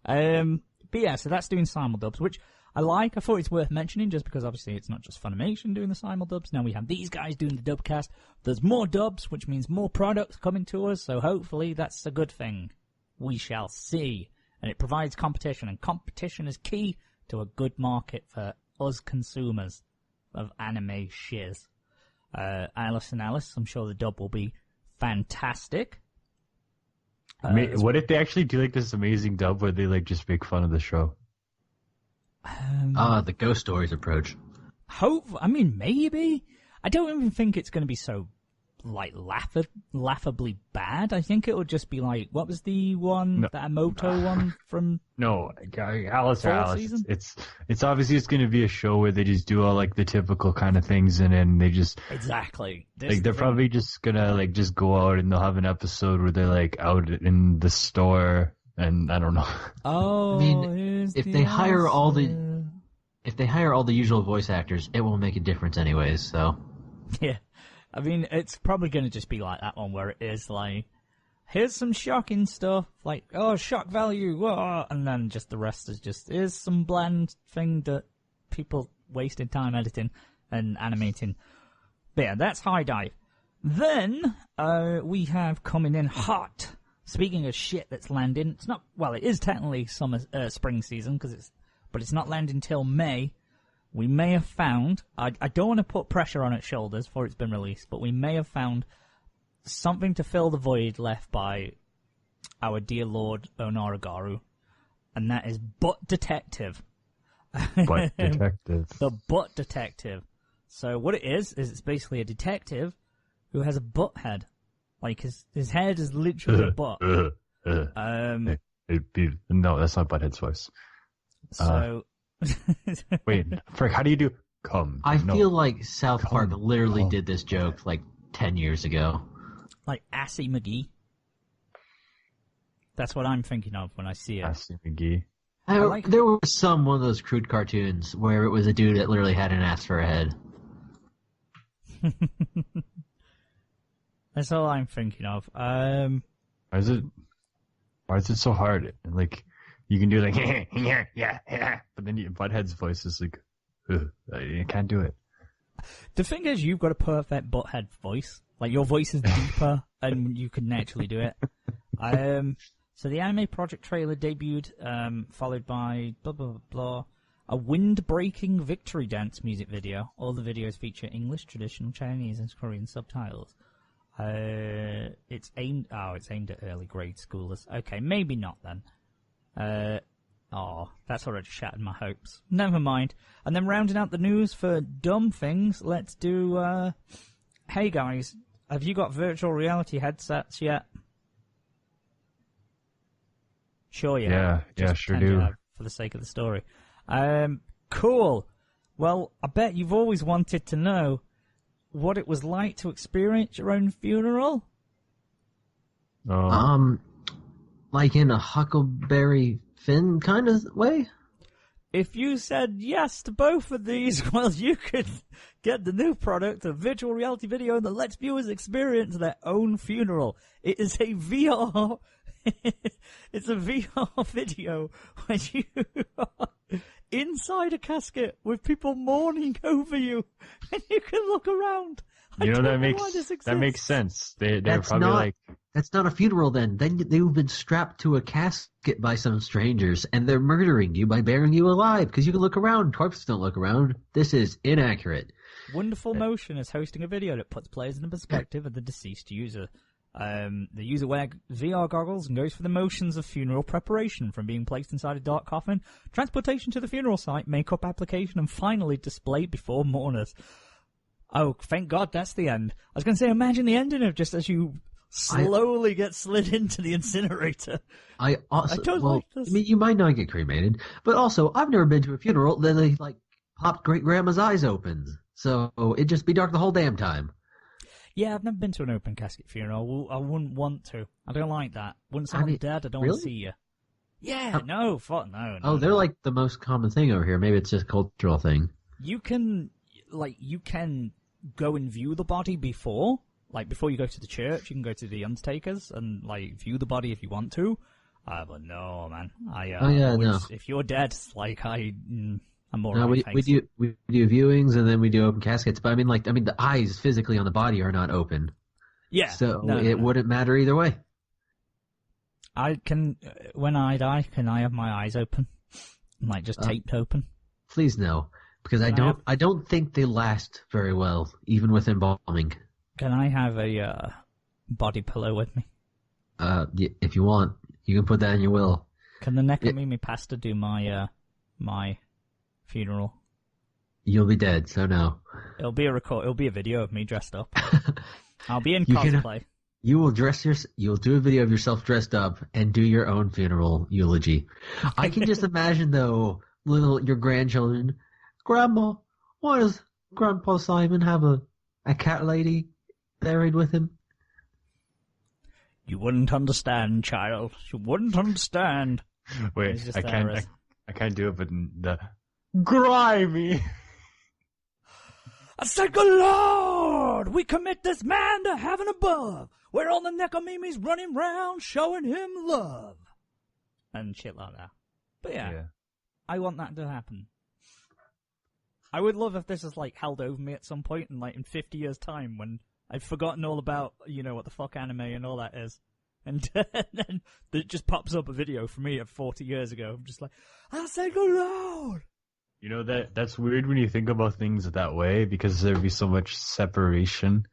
But yeah, so that's doing simuldubs, which I like. I thought it's worth mentioning just because obviously it's not just Funimation doing the simuldubs. Now we have these guys doing the Dubcast. There's more dubs, which means more products coming to us, so hopefully that's a good thing. We shall see. And it provides competition, and competition is key to a good market for us consumers of anime shiz. Alice and Alice, I'm sure the dub will be fantastic. What if they actually do this amazing dub where they just make fun of the show? The Ghost Stories approach. Maybe. I don't even think it's going to be so like laughably bad. I think it would just be like, what was the one, the Emoto one from? No, Alice. Season? It's obviously it's going to be a show where they just do all like the typical kind of things, and then they just exactly like they're probably just gonna like just go out and they'll have an episode where they're like out in the store, and I don't know. Oh, I mean, if they hire all the usual voice actors, it won't make a difference anyways. So yeah. I mean, it's probably going to just be like that one where it is like, here's some shocking stuff, like, oh, shock value, whoa, and then just the rest is just, here's some bland thing that people wasted time editing and animating. But yeah, that's Hidive. Then, we have coming in hot. Speaking of shit that's landing, it's not, well, it is technically spring season, but it's not landing till May. We may have found, I don't want to put pressure on its shoulders before it's been released, but we may have found something to fill the void left by our dear Lord Onaragaru, and that is Butt Detective. Butt Detective. The Butt Detective. So what it is it's basically a detective who has a butt head. Like, his head is literally a butt. No, that's not Butthead's voice. So... Wait, Frick, how do you do come? I feel like South Park literally did this joke like 10 years ago. Like Assy McGee. That's what I'm thinking of when I see it. Assy McGee. There was one of those crude cartoons where it was a dude that literally had an ass for a head. That's all I'm thinking of. Why is it so hard? Like, you can do like, yeah, but then Butthead's voice is like, you can't do it. The thing is, you've got a perfect Butthead voice. Like, your voice is deeper, and you can naturally do it. So the anime project trailer debuted, followed by blah, blah, blah, blah, a wind-breaking victory dance music video. All the videos feature English, traditional Chinese, and Korean subtitles. It's aimed at early grade schoolers. Okay, maybe not then. That's already shattered my hopes. Never mind. And then rounding out the news for dumb things, let's do, hey guys, have you got virtual reality headsets yet? Sure, yeah. Yeah, sure do. For the sake of the story. Cool. Well, I bet you've always wanted to know what it was like to experience your own funeral. Like in a Huckleberry Finn kind of way? If you said yes to both of these, well, you could get the new product, a virtual reality video that lets viewers experience their own funeral. It is a VR... it's a VR video where you are inside a casket with people mourning over you, and you can look around. That makes sense. They're probably like... That's not a funeral then. Then they've been strapped to a casket by some strangers, and they're murdering you by burying you alive, because you can look around. Corpses don't look around. This is inaccurate. Wonderful Motion is hosting a video that puts players in the perspective of the deceased user. The user wears VR goggles and goes through the motions of funeral preparation, from being placed inside a dark coffin, transportation to the funeral site, makeup application, and finally displayed before mourners. Oh, thank God that's the end. I was going to say, imagine the ending of just as you slowly get slid into the incinerator. I don't like this. I mean, you might not get cremated, but also, I've never been to a funeral that they, like, popped great-grandma's eyes open. So it'd just be dark the whole damn time. Yeah, I've never been to an open casket funeral. I wouldn't want to. I don't like that. Once I'm dead, I don't want to see you. Yeah, no, fuck no. Oh, they're like the most common thing over here. Maybe it's just a cultural thing. You can go and view the body before. Like, before you go to the church, you can go to the undertakers and, like, view the body if you want to. But no, man. No. If you're dead, like, I'm more. No, we do viewings and then we do open caskets. But I mean, the eyes physically on the body are not open. Yeah. So it wouldn't matter either way. When I die, can I have my eyes open? Like, just taped open? Please no. Because I don't think they last very well, even with embalming. Can I have a body pillow with me? If you want, you can put that in your will. Can the Nekomimi pastor do my funeral? You'll be dead, so no. It'll be a video of me dressed up. I'll be in You can- cosplay. You'll do a video of yourself dressed up and do your own funeral eulogy. I can just imagine though, your grandchildren, Grandma, why does Grandpa Simon have a cat lady buried with him? You wouldn't understand, child. You wouldn't understand. Wait, just I there can't. as- I can't do it, but the grimy. I said, good Lord, we commit this man to heaven above, where all the Necomimi's running round showing him love. And shit like that. But yeah, I want that to happen. I would love if this is like held over me at some point in 50 years' time when I've forgotten all about, what the fuck anime and all that is. And then it just pops up a video from me of 40 years ago. I'm just like, I said, good Lord. That's weird when you think about things that way because there'd be so much separation.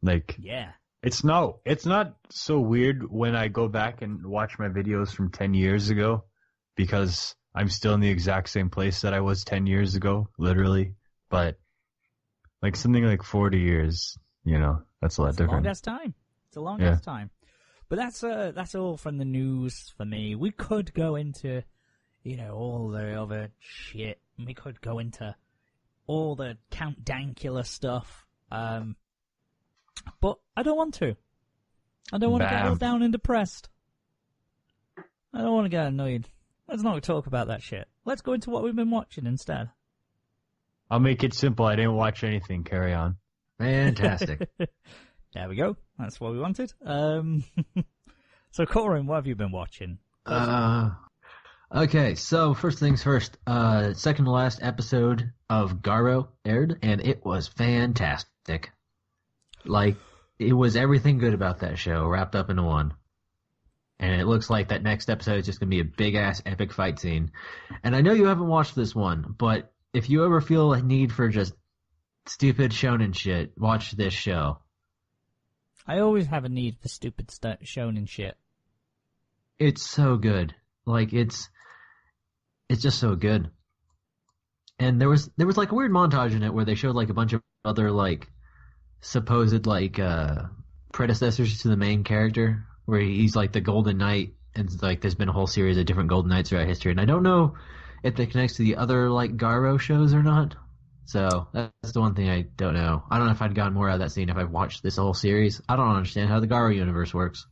Yeah. It's not so weird when I go back and watch my videos from 10 years ago because I'm still in the exact same place that I was 10 years ago, literally. But something like 40 years, that's a lot different. It's a long ass time. But that's all from the news for me. We could go into, all the other shit. We could go into all the Count Dankula stuff. But I don't want to. I don't want to get all down and depressed. I don't want to get annoyed. Let's not talk about that shit. Let's go into what we've been watching instead. I'll make it simple. I didn't watch anything. Carry on. Fantastic. There we go. That's what we wanted. So, Coryn, what have you been watching? Okay, so first things first. Second to last episode of Garo aired, and it was fantastic. It was everything good about that show wrapped up into one. And it looks like that next episode is just going to be a big-ass epic fight scene. And I know you haven't watched this one, but if you ever feel a need for just stupid shonen shit, watch this show. I always have a need for stupid shonen shit. It's so good. It's just so good. And there was a weird montage in it where they showed a bunch of other supposed predecessors to the main character, where he's the Golden Knight, and there's been a whole series of different Golden Knights throughout history, and I don't know if it connects to the other Garo shows or not. So that's the one thing I don't know. I don't know if I'd gotten more out of that scene if I watched this whole series. I don't understand how the Garo universe works.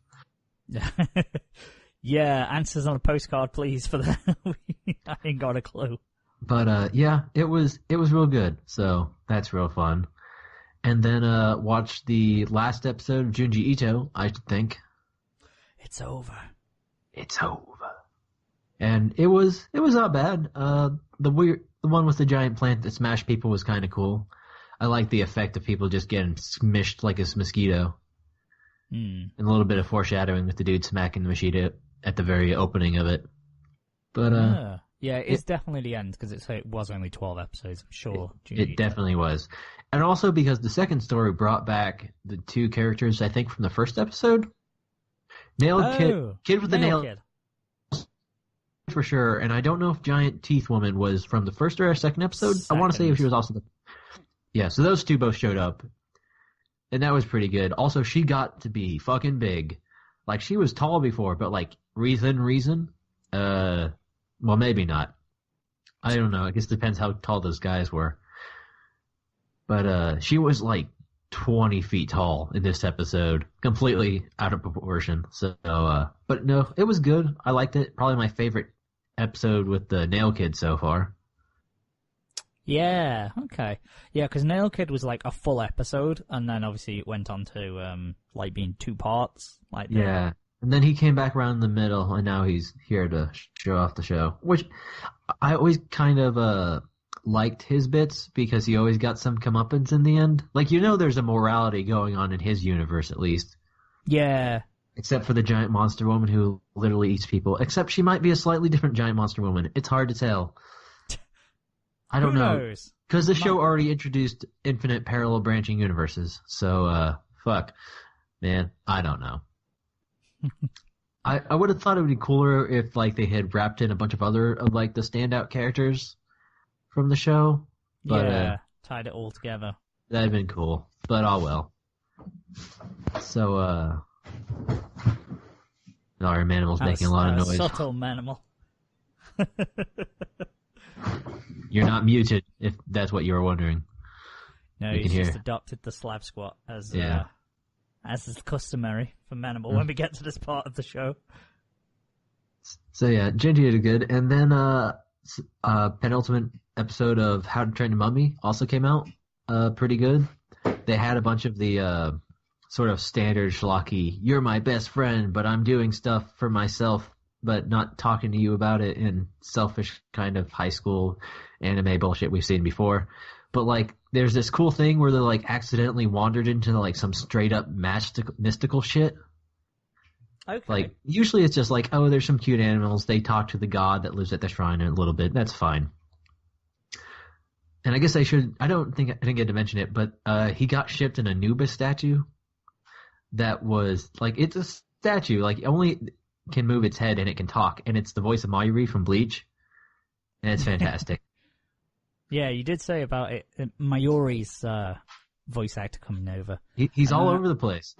Yeah, answers on a postcard, please, for that. I ain't got a clue. But yeah, it was real good. So that's real fun. And then watched the last episode of Junji Ito, I think. It's over. It's over. And it was not bad. The one with the giant plant that smashed people was kind of cool. I like the effect of people just getting smished like a mosquito. And a little bit of foreshadowing with the dude smacking the mosquito at the very opening of it. But yeah, it's definitely the end because it was only 12 episodes. I'm sure it definitely was, and also because the second story brought back the two characters I think from the first episode. Kid with the nail kid. For sure, and I don't know if Giant Teeth Woman was from the first or second episode. I want to say if she was also so those two both showed up, and that was pretty good. Also, she got to be fucking big. She was tall before, but reason. Well, maybe not. I don't know. I guess it depends how tall those guys were. But she was 20 feet tall in this episode, completely out of proportion. So, but no, it was good. I liked it. Probably my favorite episode with the Nail Kid so far. Yeah, okay. Yeah, because Nail Kid was a full episode, and then obviously it went on to being 2 parts. Yeah. And then he came back around in the middle, and now he's here to show off the show. Which I always kind of liked his bits, because he always got some comeuppance in the end. There's a morality going on in his universe, at least. Yeah. Except for the giant monster woman who literally eats people. Except she might be a slightly different giant monster woman. It's hard to tell. I don't know. Who knows? Because the show already introduced infinite parallel branching universes. So, fuck. Man, I don't know. I would have thought it would be cooler if they had wrapped in a bunch of other of the standout characters from the show. But, yeah, tied it all together. That'd been cool. But oh well. So, our Manimal's making a lot of noise. Subtle Manimal. You're not muted, if that's what you were wondering. No, he's just adopted the slab squat as is customary for Manimal when we get to this part of the show. So yeah, Gingy did good, and then penultimate episode of How to Train a Mummy also came out pretty good. They had a bunch of the sort of standard schlocky, you're my best friend, but I'm doing stuff for myself, but not talking to you about it, in selfish kind of high school anime bullshit we've seen before. But like, there's this cool thing where they like accidentally wandered into like some straight up mystical shit. Okay. Like, usually it's just like, oh, there's some cute animals. They talk to the god that lives at the shrine a little bit. That's fine. And I guess I didn't get to mention it, but he got shipped an Anubis statue that was, like, it's a statue. Like, it only can move its head and it can talk. And it's the voice of Mayuri from Bleach. And it's fantastic. Yeah, you did say about it. Mayuri's voice actor coming over. He's all over the place.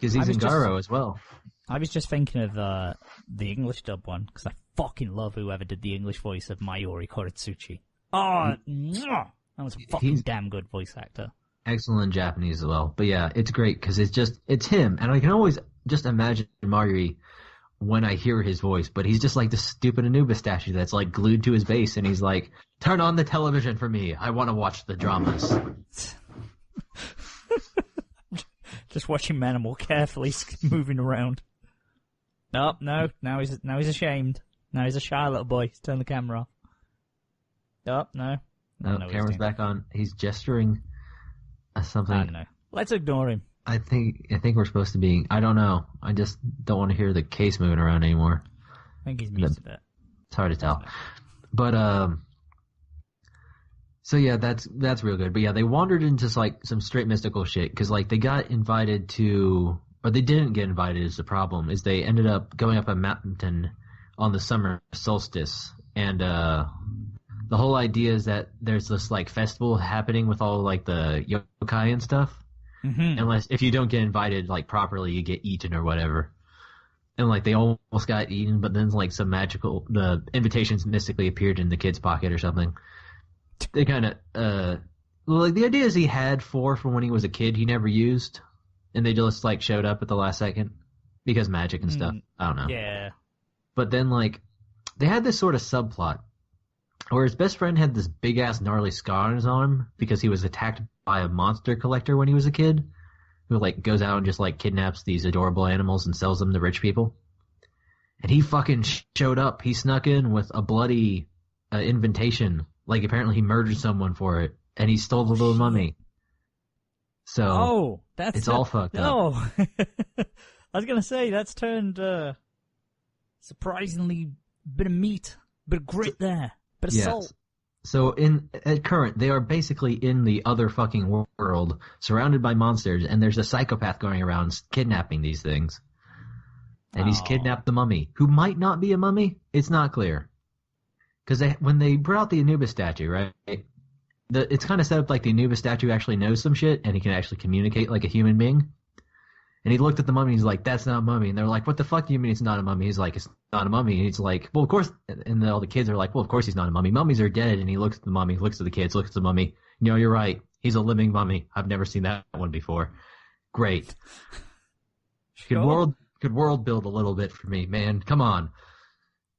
Because he's in Garo as well. I was just thinking of the English dub one, because I fucking love whoever did the English voice of Mayuri Koritsuchi. Oh, that was a fucking damn good voice actor. Excellent in Japanese as well. But yeah, it's great, because it's him. And I can always just imagine Mayuri when I hear his voice, but he's just like this stupid Anubis statue that's like glued to his base, and he's like, turn on the television for me. I want to watch the dramas. Just watching Manimal carefully moving around. Oh, no, now he's ashamed. Now he's a shy little boy. He's turned the camera off. Oh, no. No, camera's back on. He's gesturing something. I don't know. Let's ignore him. I think we're supposed to be. I don't know. I just don't want to hear the case moving around anymore. I think he's muted it. It's hard to tell. But so yeah, that's real good. But yeah, they wandered into like some straight mystical shit, because like they got invited to, or they didn't get invited is the problem. Is they ended up going up a mountain on the summer solstice, and the whole idea is that there's this like festival happening with all like the yokai and stuff. Mm-hmm. Unless if you don't get invited like properly, you get eaten or whatever. And like they almost got eaten, but then like the invitations mystically appeared in the kid's pocket or something. They kind of like the idea is he had 4 from when he was a kid he never used, and they just like showed up at the last second because magic and stuff. I don't know. Yeah. But then like they had this sort of subplot where his best friend had this big ass gnarly scar on his arm because he was attacked by a monster collector when he was a kid, who like goes out and just like kidnaps these adorable animals and sells them to rich people. And he fucking showed up. He snuck in with a bloody invitation. Like apparently he murdered someone for it, and he stole the little mummy. So it's all fucked up. Oh, I was gonna say that's turned surprisingly bit of meat, bit of grit there, bit of salt. So at current, they are basically in the other fucking world, surrounded by monsters, and there's a psychopath going around kidnapping these things. And he's kidnapped the mummy, who might not be a mummy. It's not clear. Because when they brought out the Anubis statue, right, it's kind of set up like the Anubis statue actually knows some shit, and he can actually communicate like a human being. And he looked at the mummy, and he's like, that's not a mummy. And they're like, what the fuck do you mean it's not a mummy? He's like, it's not a mummy. And he's like, well, of course. And all the kids are like, well, of course he's not a mummy. Mummies are dead. And he looks at the mummy, looks at the kids, looks at the mummy. You know, you're right. He's a living mummy. I've never seen that one before. Great. Sure. Could world build a little bit for me, man. Come on.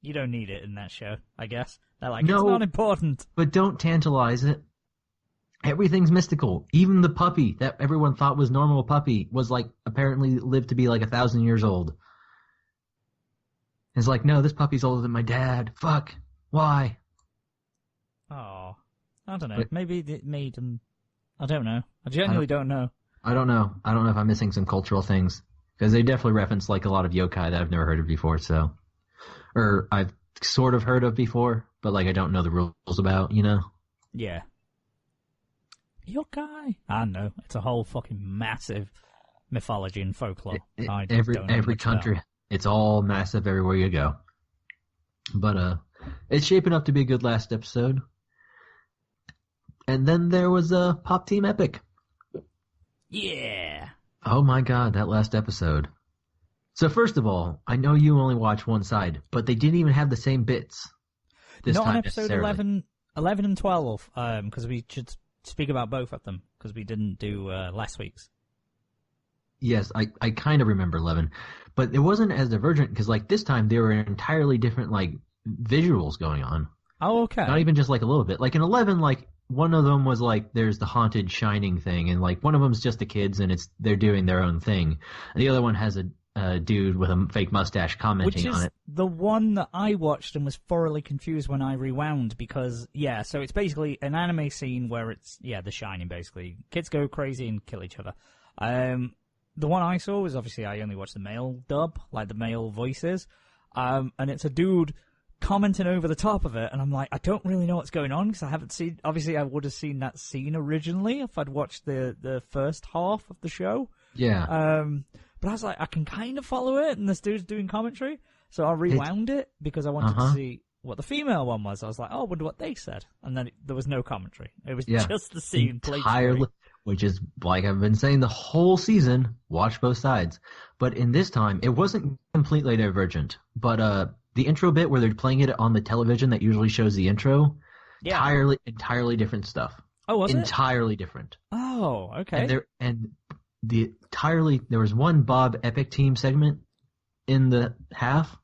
You don't need it in that show, I guess. They're like, no, it's not important. But don't tantalize it. Everything's mystical. Even the puppy that everyone thought was normal puppy was like apparently lived to be like 1,000 years old. It's like, no, this puppy's older than my dad. Fuck. Why? Oh, I don't know. Maybe it made them. I don't know. I genuinely don't know. I don't know. I don't know if I'm missing some cultural things, because they definitely reference like a lot of yokai that I've never heard of before. So, or I've sort of heard of before, but like I don't know the rules about. You know? Yeah. Yokai? I don't know. It's a whole fucking massive mythology and folklore. Every country, it's all massive everywhere you go. But it's shaping up to be a good last episode. And then there was a Pop Team Epic. Yeah. Oh my god, that last episode. So first of all, I know you only watch one side, but they didn't even have the same bits this Not time on episode necessarily. 11 and 12, because we should speak about both of them, because we didn't do last week's. Yes, I kind of remember 11, but it wasn't as divergent because like this time there were entirely different like visuals going on. Oh, okay. Not even just like a little bit. Like in 11, like one of them was like there's the haunted shining thing, and like one of them's just the kids and they're doing their own thing, and the other one has a dude with a fake mustache commenting on it. Which is the one that I watched and was thoroughly confused when I rewound because, yeah, so it's basically an anime scene where it's, yeah, The Shining, basically. Kids go crazy and kill each other. The one I saw was, obviously, I only watched the male dub, like the male voices, and it's a dude commenting over the top of it, and I'm like, I don't really know what's going on, because I haven't seen, obviously I would have seen that scene originally if I'd watched the first half of the show. Yeah. But I was like, I can kind of follow it, and this dude's doing commentary, so I rewound it because I wanted to see what the female one was. I was like, oh, I wonder what they said, and then there was no commentary. It was just the scene played entirely, which is like I've been saying the whole season. Watch both sides, but in this time it wasn't completely divergent. But the intro bit where they're playing it on the television that usually shows the intro, entirely different stuff. Oh, was it? Entirely different. Oh, okay. There was one Bob Epic Team segment in the half,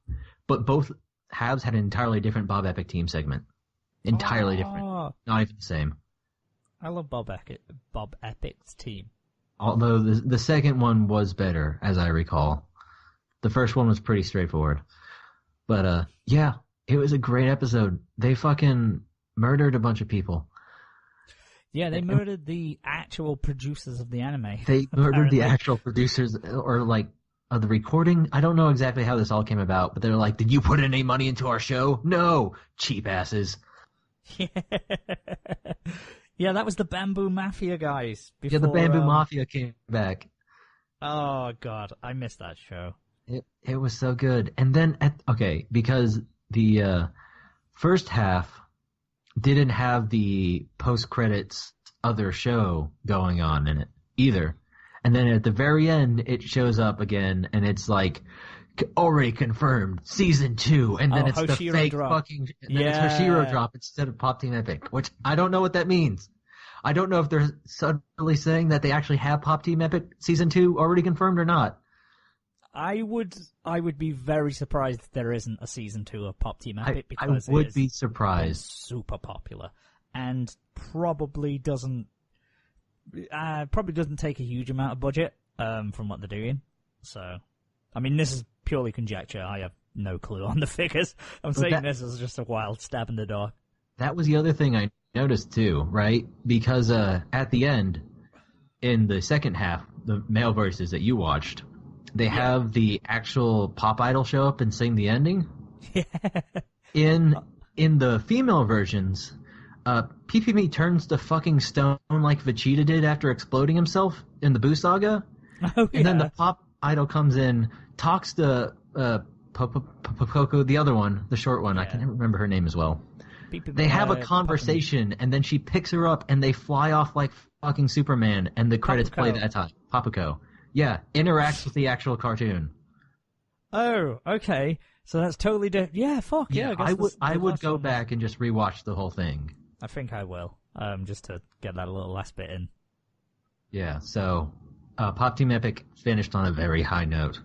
but both halves had an entirely different Bob Epic Team segment. Entirely different. Not even the same. I love Bob Epic's team. Although the second one was better, as I recall. The first one was pretty straightforward. But yeah, it was a great episode. They fucking murdered a bunch of people. Yeah, they murdered the actual producers of the anime. They murdered the actual producers, or like, of the recording. I don't know exactly how this all came about, but they're like, did you put any money into our show? No, cheap asses. Yeah, that was the Bamboo Mafia guys. Yeah, the Bamboo Mafia came back. Oh, God, I missed that show. It was so good. And then, because the first half didn't have the post-credits other show going on in it either. And then at the very end, it shows up again, and it's like, already confirmed, season 2, and then it's Hoshiro the fake drop. fucking, and then it's Hoshiro drop instead of Pop Team Epic, which I don't know what that means. I don't know if they're suddenly saying that they actually have Pop Team Epic season 2 already confirmed or not. I would be very surprised if there isn't a season 2 of Pop Team Epic because I would be surprised. It's super popular and probably doesn't take a huge amount of budget from what they're doing. So, I mean, this is purely conjecture. I have no clue on the figures. I'm saying this is just a wild stab in the dark. That was the other thing I noticed too, right? Because at the end, in the second half, the male voices that you watched, they have the actual pop idol show up and sing the ending. Yeah. In the female versions, PPM turns to fucking stone like Vegeta did after exploding himself in the Boo Saga. Oh, yeah. And then the pop idol comes in, talks to Poco, the other one, the short one. Yeah. I can't remember her name as well. They have a conversation, and then she picks her up, and they fly off like fucking Superman, and the credits play that time. Papaco. Yeah, interacts with the actual cartoon. Oh, okay. So that's totally different. Yeah, fuck yeah. I would go back and just rewatch the whole thing. I think I will, just to get that little last bit in. Yeah, so Pop Team Epic finished on a very high note.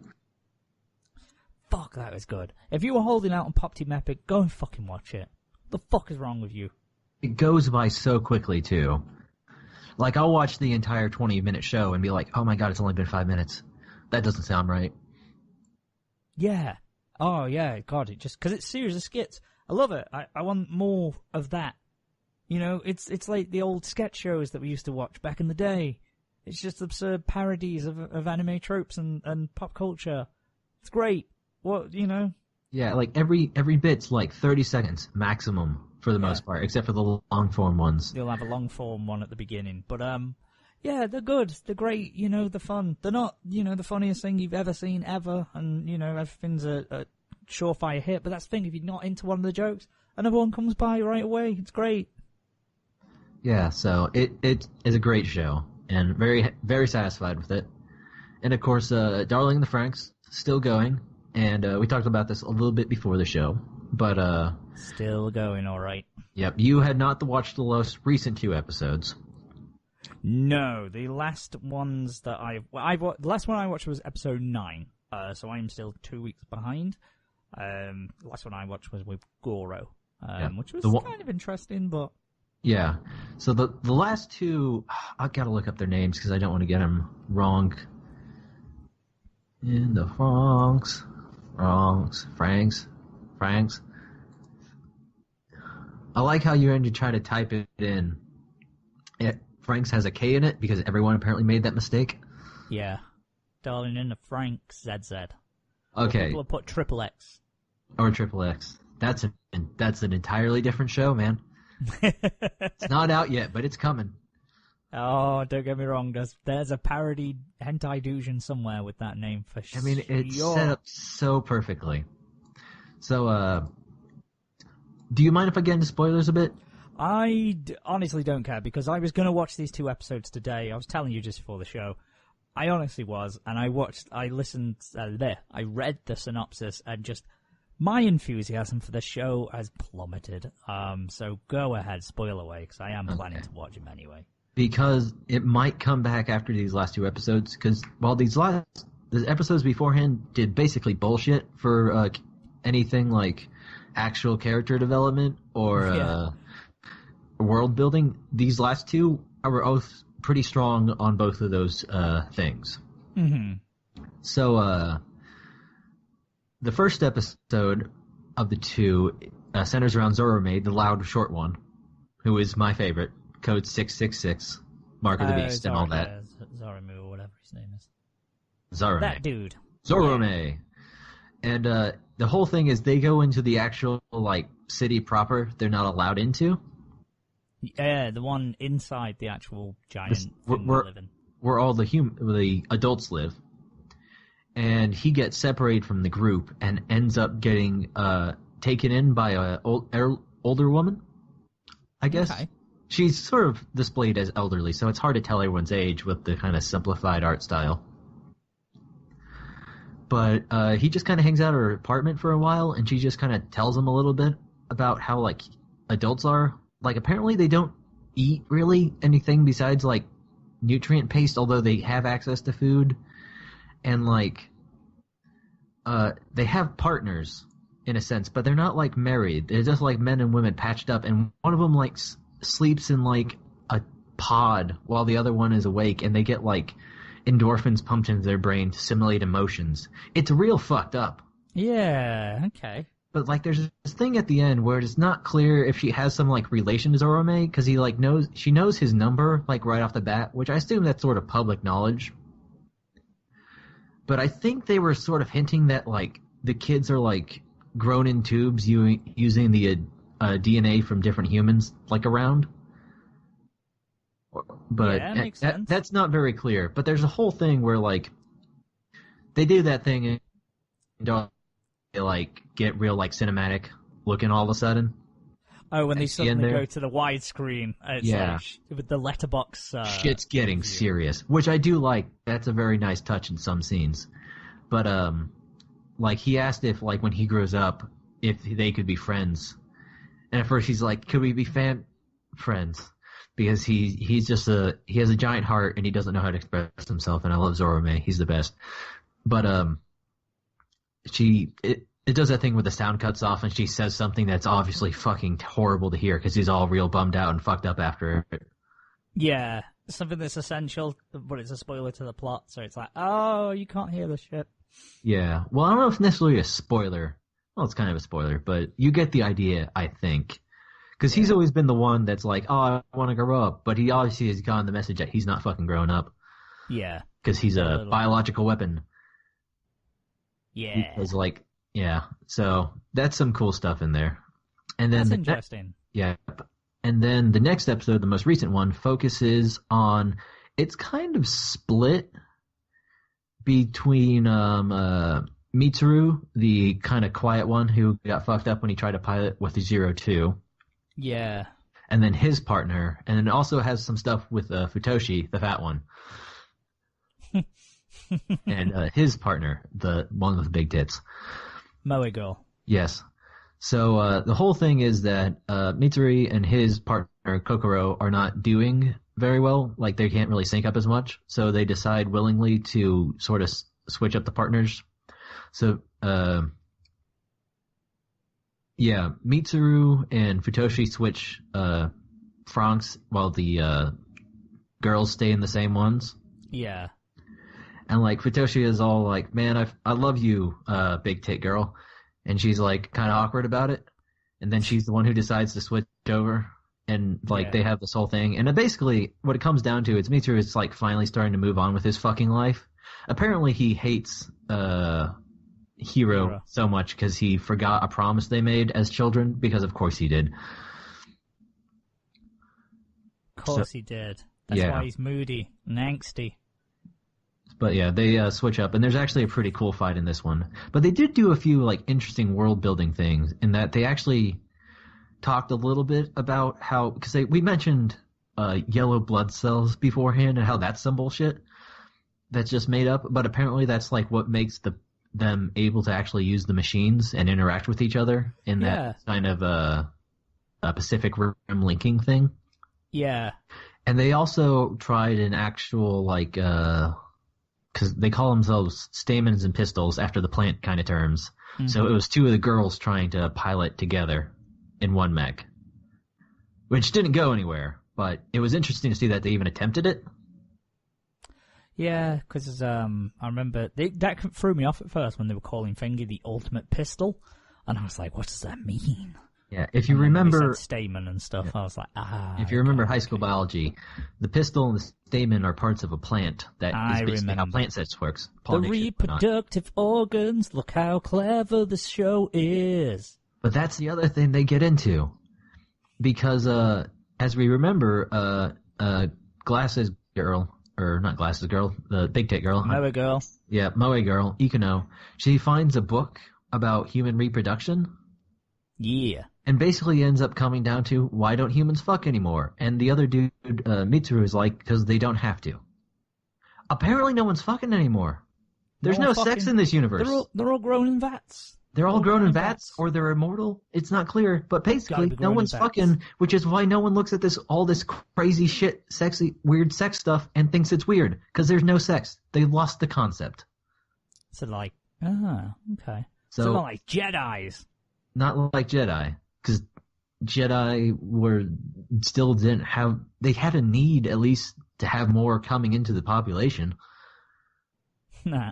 Fuck, that was good. If you were holding out on Pop Team Epic, go and fucking watch it. What the fuck is wrong with you? It goes by so quickly, too. Like, I'll watch the entire 20-minute show and be like, oh my god, it's only been 5 minutes. That doesn't sound right. Yeah. Oh, yeah, god, it just... Because it's a series of skits. I love it. I want more of that. You know, it's like the old sketch shows that we used to watch back in the day. It's just absurd parodies of anime tropes and pop culture. It's great. What, you know? Yeah, like every bit's like 30 seconds maximum for the most part, except for the long form ones. You'll have a long form one at the beginning, but yeah, they're good. They're great. You know, they're fun. They're not, you know, the funniest thing you've ever seen ever, and you know everything's a surefire hit. But that's the thing. If you're not into one of the jokes, another one comes by right away. It's great. Yeah, so it is a great show, and very very satisfied with it. And, of course, Darling in the Franxx, still going. And we talked about this a little bit before the show. But, Still going, all right. Yep, you had not watched the most recent 2 episodes. No, the last ones that the last one I watched was episode 9. So I'm still 2 weeks behind. The last one I watched was with Goro, which was kind of interesting, but... Yeah. So the last 2, I've got to look up their names because I don't want to get them wrong. In the Franxx. I like how you try to type it in. Franxx has a K in it because everyone apparently made that mistake. Yeah. Darling in the Franxx, ZZ. Okay. People have put triple X. Or triple X. That's an entirely different show, man. It's not out yet, but it's coming. Oh, don't get me wrong. There's a parody hentai doujon somewhere with that name for sure. I mean, it's set up so perfectly. So, do you mind if I get into spoilers a bit? I honestly don't care, because I was going to watch these 2 episodes today. I was telling you just before the show. I honestly was, and I read the synopsis, and just my enthusiasm for the show has plummeted. So go ahead, spoil away, because I am planning to watch them anyway. Because it might come back after these last 2 episodes, because while the episodes beforehand did basically bullshit for anything like actual character development or world building, these last 2 are both pretty strong on both of those things. Mm-hmm. So the first episode of the 2 centers around Zorome, the loud, short one, who is my favorite. Code 666, Mark of the Beast, and all that. Zorome, or whatever his name is. Zorome. That dude. Zorome. Yeah. And the whole thing is they go into the actual, city proper they're not allowed into. Yeah, the one inside the actual giant thing they live in. Where all the adults live. And he gets separated from the group and ends up getting taken in by a older woman, I guess. Okay. She's sort of displayed as elderly, so it's hard to tell everyone's age with the kind of simplified art style. But he just kind of hangs out at her apartment for a while, and she just kind of tells him a little bit about how, adults are. Apparently they don't eat really anything besides, nutrient paste, although they have access to food. And, they have partners, in a sense, but they're not, married. They're just, men and women patched up, and one of them, sleeps in a pod while the other one is awake, and they get endorphins pumped into their brain to simulate emotions. It's real fucked up. Yeah, okay. But there's this thing at the end where it's not clear if she has some relation to Zorome, because he she knows his number right off the bat, which I assume that's sort of public knowledge. But I think they were sort of hinting that the kids are grown in tubes using the DNA from different humans around. But yeah, makes sense. That's not very clear. But there's a whole thing where they do that thing and they get real cinematic looking all of a sudden. Oh, when they suddenly go to the widescreen, it's with the letterbox. Shit's getting serious, which I do like. That's a very nice touch in some scenes. But he asked if when he grows up, if they could be friends. And at first he's like, could we be friends? Because he has a giant heart and he doesn't know how to express himself, and I love Zorome. He's the best. But it does that thing where the sound cuts off and she says something that's obviously fucking horrible to hear because he's all real bummed out and fucked up after it. Yeah, something that's essential, but it's a spoiler to the plot, so it's oh, you can't hear this shit. Yeah, well, I don't know if it's necessarily a spoiler. Well, it's kind of a spoiler, but you get the idea, I think. Because he's always been the one that's oh, I want to grow up, but he obviously has gotten the message that he's not fucking growing up. Yeah. Because he's a biological weapon. Yeah. Because, yeah, so that's some cool stuff in there. And then that's interesting. Yeah. And then the next episode, the most recent one, focuses on, it's kind of split between Mitsuru, the kind of quiet one who got fucked up when he tried to pilot with the 02. Yeah. And then his partner, and then it also has some stuff with Futoshi, the fat one. and his partner, the one with the big tits. Moe girl. Yes. So the whole thing is that Mitsuri and his partner Kokoro are not doing very well. Like they can't really sync up as much. So they decide willingly to sort of switch up the partners. So Mitsuru and Futoshi switch Franks while the girls stay in the same ones. Yeah. And like Futoshi is all like, "Man, I love you, big tit girl," and she's like kind of awkward about it. And then she's the one who decides to switch over, and like they have this whole thing. And basically, what it comes down to is Mitsuru is like finally starting to move on with his fucking life. Apparently, he hates Hiro so much because he forgot a promise they made as children. Because of course he did. Of course he did. That's why he's moody and angsty. But yeah, they switch up, and there's actually a pretty cool fight in this one. But they did do a few like interesting world building things in that they actually talked a little bit about how, because we mentioned yellow blood cells beforehand and how that's some bullshit that's just made up. But apparently that's like what makes them able to actually use the machines and interact with each other in that kind of a Pacific Rim linking thing. Yeah. And they also tried an actual like because they call themselves Stamens and Pistols after the plant kind of terms. Mm-hmm. So it was two of the girls trying to pilot together in one mech, which didn't go anywhere, but it was interesting to see that they even attempted it. Yeah, because I remember that threw me off at first when they were calling Finger the ultimate pistol, and I was like, what does that mean? Yeah, if you remember stamen and stuff, I was like, If you remember high school biology, the pistil and the stamen are parts of a plant. That is basically how plant sex works. The reproductive organs. Look how clever the show is. But that's the other thing they get into, because as we remember, Glasses Girl, or not Glasses Girl, the Big Tit Girl, Moe Girl. Yeah, Moe Girl, Ikuno. She finds a book about human reproduction. Yeah. And basically ends up coming down to, why don't humans fuck anymore? And the other dude, Mitsuru, is like, because they don't have to. Apparently no one's fucking anymore. There's no sex in this universe. They're all grown in vats. They're all grown in vats, or they're immortal. It's not clear. But basically, no one's fucking, which is why no one looks at all this crazy shit, sexy, weird sex stuff and thinks it's weird. Because there's no sex. They lost the concept. So like, okay. So like Jedis. Not like Jedi. Because Jedi they had a need at least to have more coming into the population. So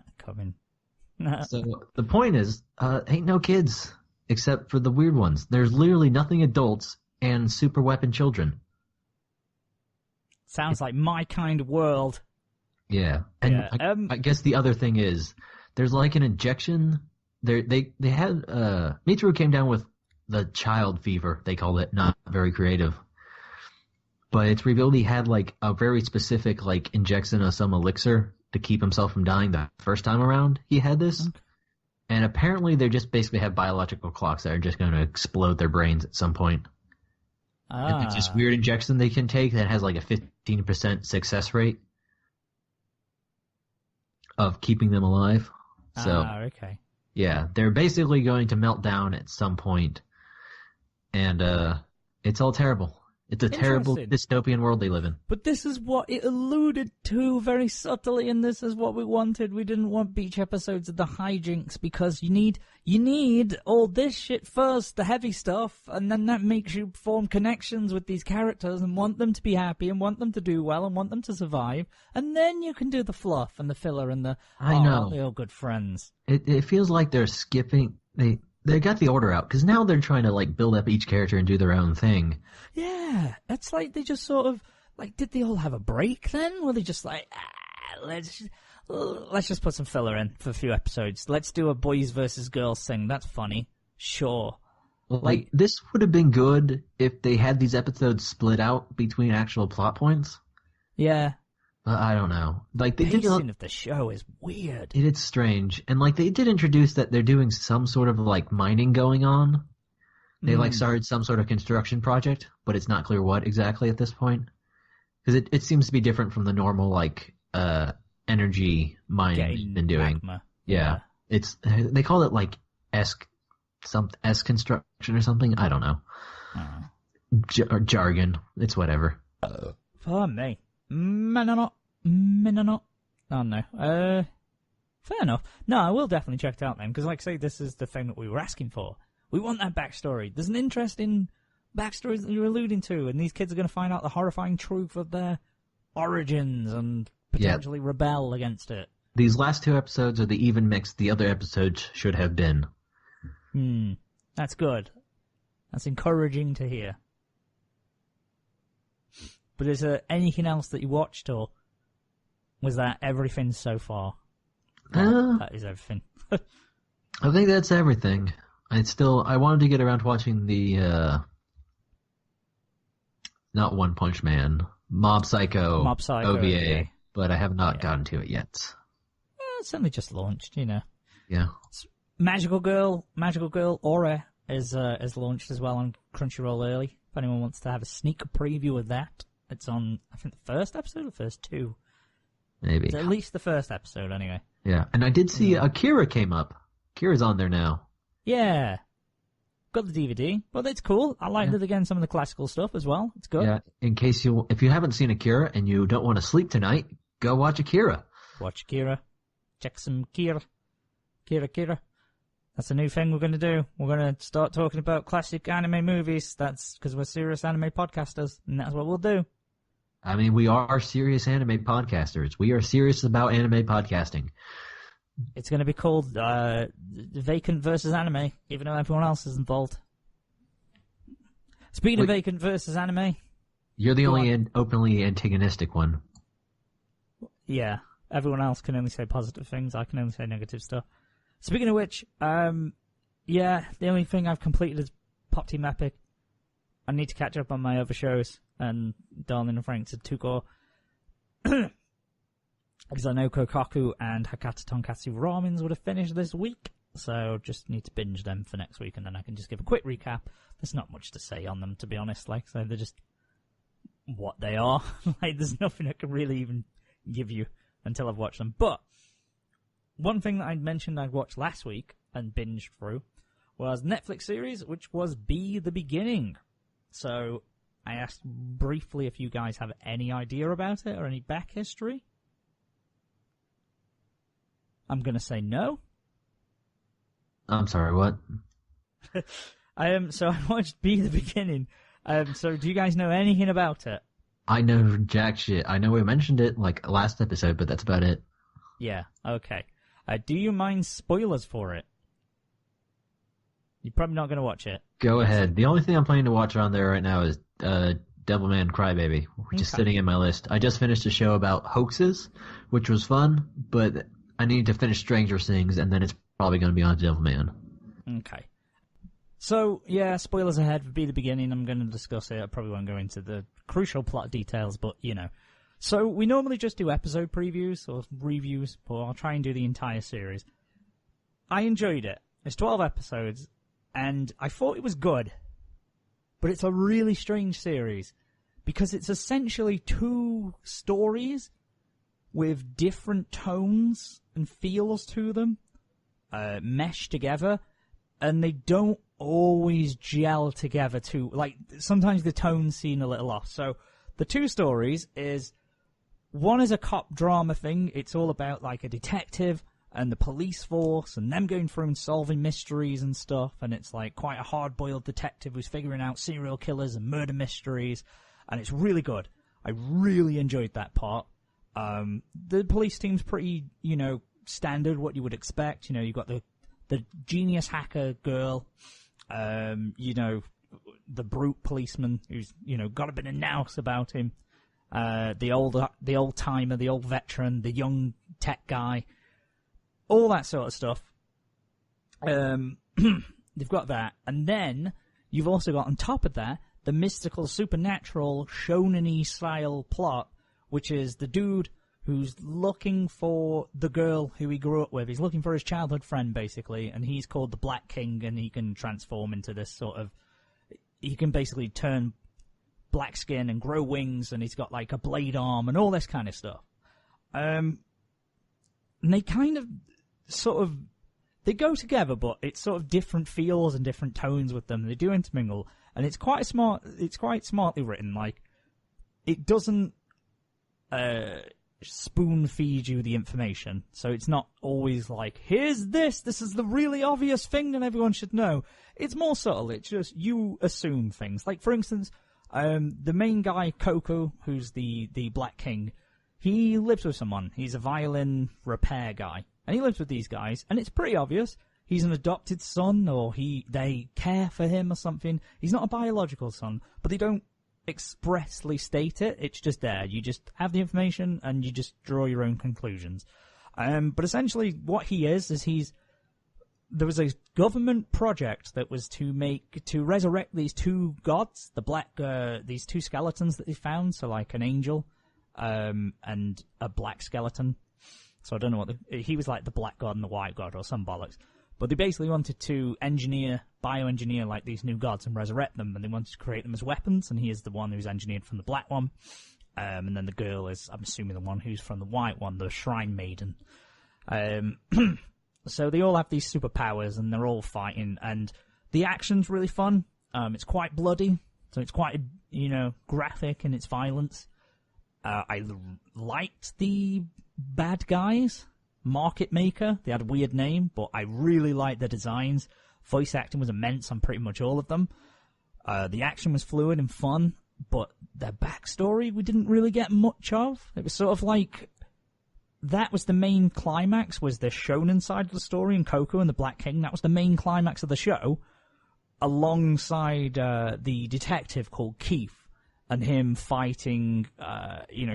the point is, ain't no kids except for the weird ones. There's literally nothing adults and super weapon children. Sounds like my kind of world. Yeah, and I guess the other thing is, there's like an injection. They had Mitsuru came down with the child fever, they called it. Not very creative. But it's revealed he had like a very specific like injection of some elixir to keep himself from dying the first time around he had this. Okay. And apparently they just basically have biological clocks that are just going to explode their brains at some point. And it's this weird injection they can take that has like a 15% success rate of keeping them alive. So, okay. Yeah, they're basically going to melt down at some point. And it's all terrible. It's a terrible dystopian world they live in. But this is what it alluded to very subtly, and this is what we wanted. We didn't want beach episodes of the hijinks, because you need all this shit first, the heavy stuff, and then that makes you form connections with these characters and want them to be happy and want them to do well and want them to survive, and then you can do the fluff and the filler and the they're all good friends. It feels like they're skipping. They got the order out, because now they're trying to like build up each character and do their own thing. Yeah, it's like they just sort of like, did they all have a break then? Were they just like, let's just put some filler in for a few episodes. Let's do a boys versus girls thing. That's funny. Sure. Like this would have been good if they had these episodes split out between actual plot points. Yeah. I don't know. Like the pacing of the show is weird. It's strange, and like they did introduce that they're doing some sort of like mining going on. They like started some sort of construction project, but it's not clear what exactly at this point. Because it seems to be different from the normal like energy mining Getting he's been doing. magma. Yeah. They call it like S construction or something. I don't know. Jargon. It's whatever. For me. Minanot. Oh no. Fair enough. No, I will definitely check it out then, because like I say, this is the thing that we were asking for. We want that backstory. There's an interesting backstory that you're alluding to, and these kids are going to find out the horrifying truth of their origins and potentially rebel against it. These last 2 episodes are the even mix the other episodes should have been. That's good. That's encouraging to hear. But is there anything else that you watched, or was that everything so far? That is everything. I think that's everything. I wanted to get around to watching the, not One Punch Man, Mob Psycho OVA, but I have not gotten to it yet. It's only just launched, you know. Yeah. Magical Girl Aura is launched as well on Crunchyroll early. If anyone wants to have a sneak preview of that, it's on, I think, the first episode or the first 2. Maybe. It's at least the first episode, anyway. Yeah, and I did see Akira came up. Akira's on there now. Yeah. Got the DVD, but it's cool. I liked it again, some of the classical stuff as well. It's good. Yeah, if you haven't seen Akira and you don't want to sleep tonight, go watch Akira. Watch Akira. Check some Kira. Kira. That's a new thing we're going to do. We're going to start talking about classic anime movies. That's because we're serious anime podcasters, and that's what we'll do. I mean, we are serious anime podcasters. We are serious about anime podcasting. It's going to be called Vacant versus Anime, even though everyone else is involved. Speaking of Vacant versus Anime... You're the only openly antagonistic one. Yeah, everyone else can only say positive things. I can only say negative stuff. Speaking of which, the only thing I've completed is Pop Team Epic. I need to catch up on my other shows, and Darling and Frank said Tuko. Because I know Kokaku and Hakata Tonkatsu Ramens would have finished this week, so just need to binge them for next week, and then I can just give a quick recap. There's not much to say on them, to be honest. So they're just what they are. There's nothing I can really even give you until I've watched them. But one thing that I mentioned I'd watched last week and binged through was Netflix series, which was Be the Beginning. So I asked briefly if you guys have any idea about it or any back history. I'm going to say no. I'm sorry, what? So I watched Be the Beginning. So do you guys know anything about it? I know jack shit. I know we mentioned it last episode, but that's about it. Yeah, okay. Do you mind spoilers for it? You're probably not going to watch it. Go ahead. The only thing I'm planning to watch on there right now is Devilman Crybaby, which is sitting in my list. I just finished a show about hoaxes, which was fun, but I need to finish Stranger Things, and then it's probably going to be on Devilman. Okay. So, yeah, spoilers ahead for Be the Beginning. I'm going to discuss it. I probably won't go into the crucial plot details, but, you know. So, we normally just do episode previews or reviews, but I'll try and do the entire series. I enjoyed it. It's 12 episodes, and I thought it was good. But it's a really strange series, because it's essentially 2 stories with different tones and feels to them, meshed together, and they don't always gel together too. Sometimes the tones seem a little off. So, the 2 stories is, one is a cop drama thing. It's all about, a detective and the police force and them going through and solving mysteries and stuff, and it's, quite a hard-boiled detective who's figuring out serial killers and murder mysteries, and it's really good. I really enjoyed that part. The police team's pretty, standard, what you would expect. You've got the genius hacker girl, the brute policeman who's, got a bit of nous about him, the old timer, the old veteran, the young tech guy, all that sort of stuff. You've got that, and then you've also got on top of that the mystical, supernatural, shonen-y style plot, which is the dude who's looking for the girl who he grew up with. He's looking for his childhood friend, basically, and he's called the Black King, and he can transform into this sort of... He can basically turn black skin and grow wings, and he's got, a blade arm and all this kind of stuff. And they kind of, sort of, they go together, but it's sort of different feels and different tones with them. They do intermingle, and it's quite smartly written. Like, it doesn't spoon feed you the information, so it's not always like, here's this is the really obvious thing that everyone should know. It's more subtle. It's just you assume things. Like, for instance, the main guy, Coco, who's the Black King, he lives with someone. He's a violin repair guy, and he lives with these guys, and it's pretty obvious. He's an adopted son, or they care for him or something. He's not a biological son, but they don't expressly state it. It's just there. You just have the information, and you just draw your own conclusions. But essentially, what he is there was a government project that was to resurrect these two gods, these two skeletons that they found, so like an angel, and a black skeleton. So I don't know he was like the black god and the white god or some bollocks. But they basically wanted to bioengineer like these new gods and resurrect them, and they wanted to create them as weapons, and he is the one who's engineered from the black one. And then the girl is, I'm assuming, the one who's from the white one, the Shrine Maiden. So they all have these superpowers, and they're all fighting, and the action's really fun. It's quite bloody, so it's quite, graphic in its violence. I liked the bad guys. Market Maker, they had a weird name, but I really liked the designs. Voice acting was immense on pretty much all of them. The action was fluid and fun, but their backstory we didn't really get much of. It was sort of like, that was the main climax, was the shonen side of the story, and Coco and the Black King. That was the main climax of the show, alongside the detective called Keith, and him fighting,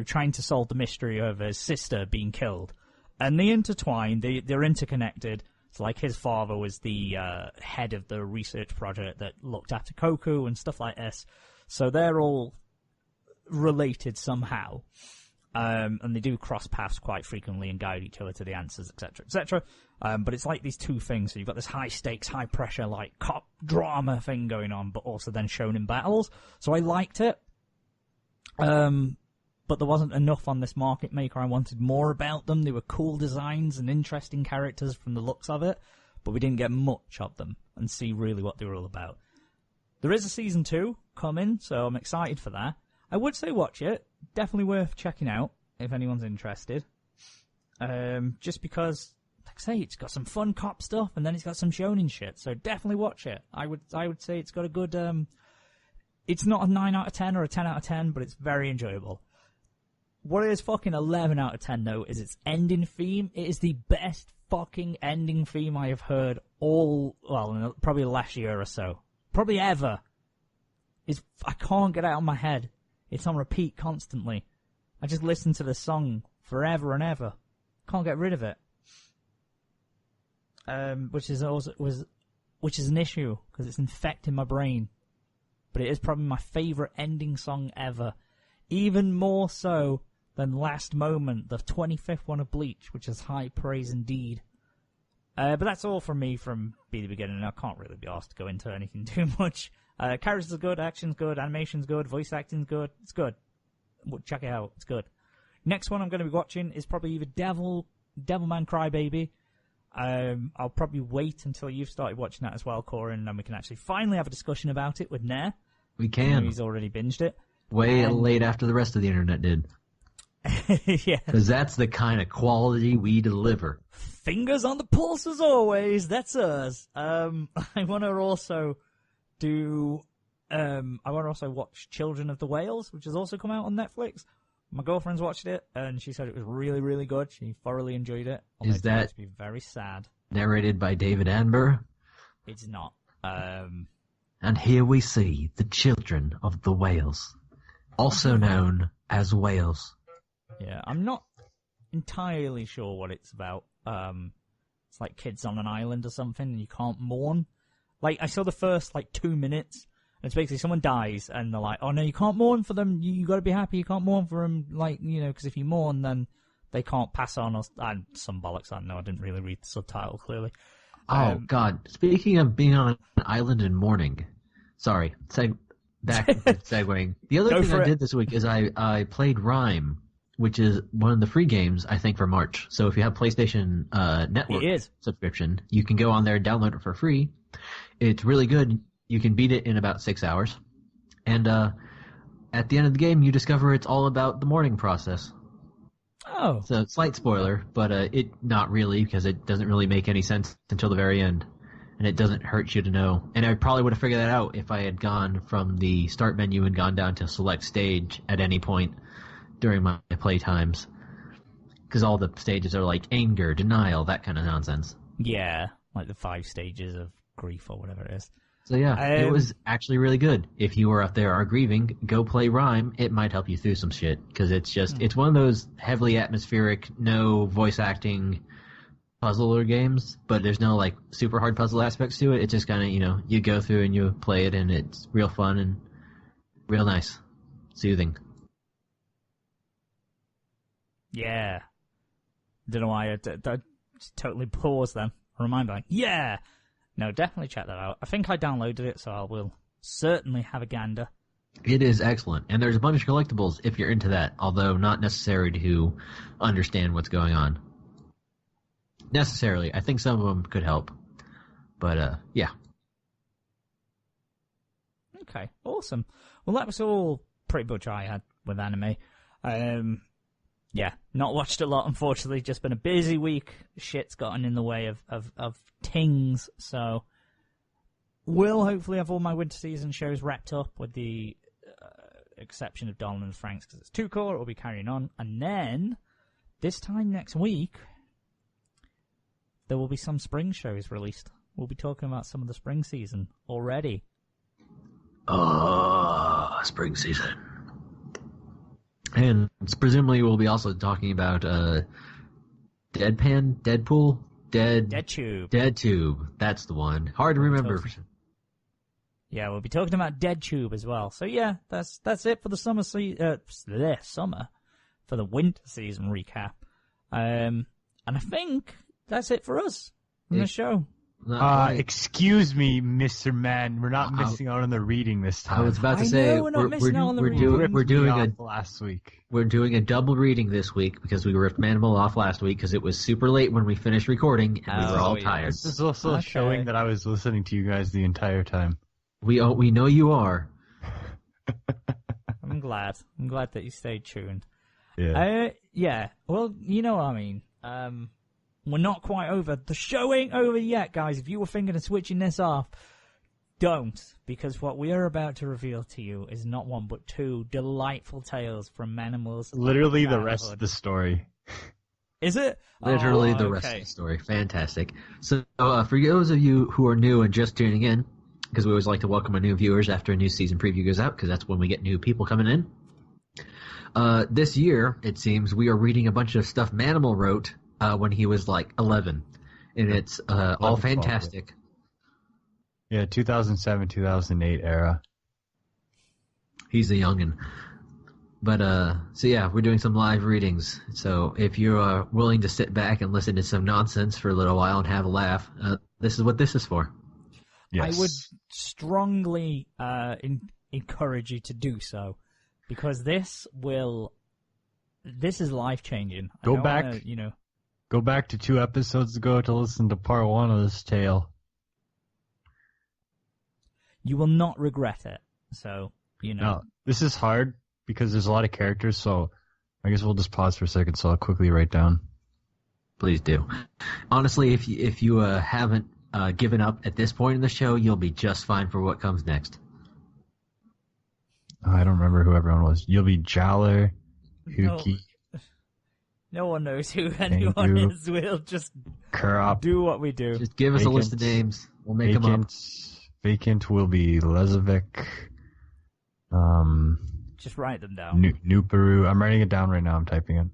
trying to solve the mystery of his sister being killed. And they intertwine, they're interconnected. It's like his father was the head of the research project that looked after Coco and stuff like this. So they're all related somehow. And they do cross paths quite frequently and guide each other to the answers, etc., etc. But it's like these two things. So you've got this high stakes, high pressure, like cop drama thing going on, but also then shown in battles. So I liked it. But there wasn't enough on this Market Maker. I wanted more about them. They were cool designs and interesting characters from the looks of it, but we didn't get much of them and see really what they were all about. There is a season 2 coming, so I'm excited for that. I would say watch it. Definitely worth checking out if anyone's interested. Just because, like I say, it's got some fun cop stuff, and then it's got some shonen shit, so definitely watch it. I would say it's got a good... it's not a 9 out of 10 or a 10 out of 10, but it's very enjoyable. What is fucking 11 out of 10, though, is its ending theme. It is the best fucking ending theme I have heard probably the last year or so. Probably ever. I can't get it out of my head. It's on repeat constantly. I just listen to the song forever and ever. Can't get rid of it. Which is an issue, because it's infecting my brain. But it is probably my favourite ending song ever. Even more so than Last Moment, the 25th one of Bleach, which is high praise indeed. But that's all from me from the beginning. I can't really be asked to go into anything too much. Characters are good, action's good, animation's good, voice acting's good. It's good. Check it out. It's good. Next one I'm going to be watching is probably either Devilman Crybaby. I'll probably wait until you've started watching that as well, Coryn, and then we can actually finally have a discussion about it with Nair. We can. He's already binged it. Way late after the rest of the internet did. Yeah. Because that's the kind of quality we deliver. Fingers on the pulse as always. That's us. I want to also watch Children of the Whales, which has also come out on Netflix. My girlfriend's watched it, and she said it was really, really good. She thoroughly enjoyed it. Is that to be very sad? Narrated by David Attenborough? It's not. And here we see the Children of the Whales, also known as whales. Yeah, I'm not entirely sure what it's about. It's like kids on an island or something, and you can't mourn. Like, I saw the first, 2 minutes, and it's basically someone dies, and they're like, oh no, you can't mourn for them, you gotta be happy, you can't mourn for them, because if you mourn, then they can't pass on, or some bollocks, I don't know, I didn't really read the subtitle clearly. Oh, God. Speaking of being on an island and mourning, sorry, segueing. The other thing I did this week is I played Rhyme, which is one of the free games, I think, for March. So if you have PlayStation Network subscription, you can go on there and download it for free. It's really good. You can beat it in about 6 hours. And at the end of the game, you discover it's all about the mourning process. Oh. So slight spoiler, but it not really, because it doesn't really make any sense until the very end. And it doesn't hurt you to know. And I probably would have figured that out if I had gone from the start menu and gone down to select stage at any point during my play times. Because all the stages are like anger, denial, that kind of nonsense. Yeah, like the 5 stages of grief or whatever it is. So yeah, it was actually really good. If you were out there are grieving, go play Rhyme. It might help you through some shit. Because it's just, it's one of those heavily atmospheric, no voice acting puzzler games, but there's no like super hard puzzle aspects to it. It's just kind of, you go through and you play it, and it's real fun and real nice, soothing. Yeah. Don't know why I just totally paused then. Remind me, like, yeah! No, definitely check that out. I think I downloaded it, so I will certainly have a gander. It is excellent, and there's a bunch of collectibles if you're into that, although not necessary to understand what's going on. Necessarily. I think some of them could help. But, yeah. Okay, awesome. Well, that was all pretty much I had with anime. Yeah, not watched a lot, unfortunately. Just been a busy week. Shit's gotten in the way of tings, so will hopefully have all my winter season shows wrapped up with the exception of Donald and Frank's, because it's too cool. It will be carrying on. And then, this time next week, there will be some spring shows released. We'll be talking about some of the spring season already. Oh, spring season. And presumably we'll be also talking about Deadpool? DeadTube. That's the one. Hard to remember. Yeah, we'll be talking about DeadTube as well. So yeah, that's it for the summer for the winter season recap. And I think that's it for us in the show. Excuse me, Mr. Man. We're not missing out on the reading this time. I was about to say we're doing last week. We're doing a double reading this week because we ripped Manimal off last week because it was super late when we finished recording and we were all tired. This is also showing that I was listening to you guys the entire time. We know you are. I'm glad that you stayed tuned. Yeah. Yeah. Well, you know what I mean. We're not quite over. The show ain't over yet, guys. If you were thinking of switching this off, don't. Because what we are about to reveal to you is not one, but 2 delightful tales from Manimals. Literally the rest of the story. Is it? Literally the rest of the story. Fantastic. So, for those of you who are new and just tuning in, because we always like to welcome our new viewers after a new season preview goes out, because that's when we get new people coming in. This year, it seems, we are reading a bunch of stuff Manimal wrote when he was like 11, and it's all fantastic. Yeah, 2007, 2008 era. He's a youngin'. But, so yeah, we're doing some live readings. So if you're willing to sit back and listen to some nonsense for a little while and have a laugh, this is what this is for. Yes. I would strongly encourage you to do so, because this is life-changing. Go back to 2 episodes ago to listen to part 1 of this tale. You will not regret it. So, No, this is hard because there's a lot of characters, so I guess we'll just pause for a second so I'll quickly write down. Please do. Honestly, if you haven't given up at this point in the show, you'll be just fine for what comes next. I don't remember who everyone was. You'll be Jowler, Huki. No one knows who anyone is. We'll just do what we do. Just give us a list of names. We'll make them up. Vacant will be Lezovic. Just write them down. Nuperu. I'm writing it down right now. I'm typing it.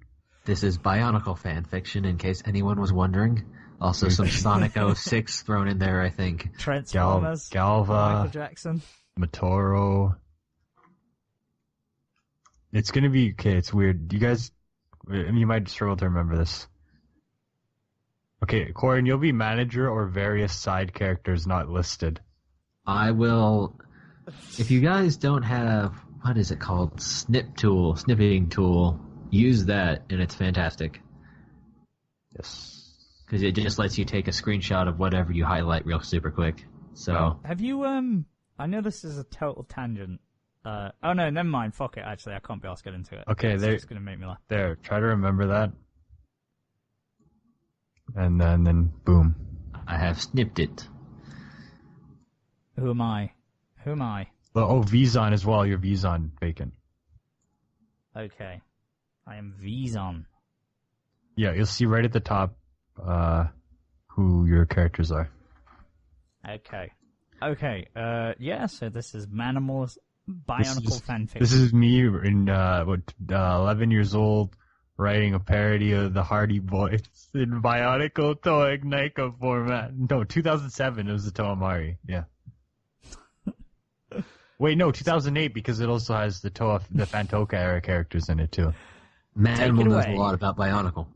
This is Bionicle fan fiction, in case anyone was wondering. Also, some Sonic 06 thrown in there, I think. Transformers. Galva. Michael Jackson. Matoro. It's gonna be okay. It's weird. You guys. You might struggle to remember this. Okay, Coryn, you'll be manager or various side characters not listed. I will. If you guys don't have, what is it called? Snipping tool. use that, and it's fantastic. Yes. Because it just lets you take a screenshot of whatever you highlight real super quick. So have you I know this is a total tangent. Oh no, never mind. Fuck it. Actually, I can't be asked to get into it. Okay, it's just gonna make me laugh. There, try to remember that. And then boom. I have snipped it. Who am I? Oh, Vizon as well. You're Vizon Vacant. Okay. I am Vizon. Yeah, you'll see right at the top who your characters are. Okay. Yeah, so this is Manimals Bionicle fanfic. This is me in 11 years old writing a parody of the Hardy Boys in Bionicle Toa Ignite format. No, 2007 it was the Toamari. Yeah. Wait, no, 2008 because it also has the Fantoka era characters in it too. Manimal knows a lot about Bionicle.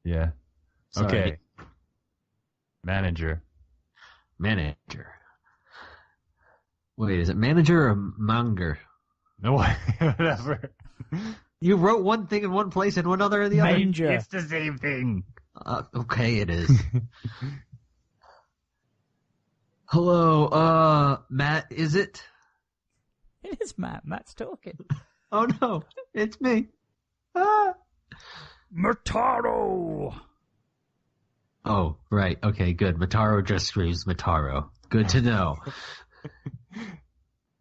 Yeah. Sorry. Okay. Manager. Wait, is it manager or manga? No, whatever. You wrote one thing in one place and one other in the other. Manger. It's the same thing. Okay, it is. Hello, Matt, is it? It is Matt. Matt's talking. Oh no, it's me. Ah. Mataro! Oh, right. Okay, good. Mataro just screams Mataro. Good to know.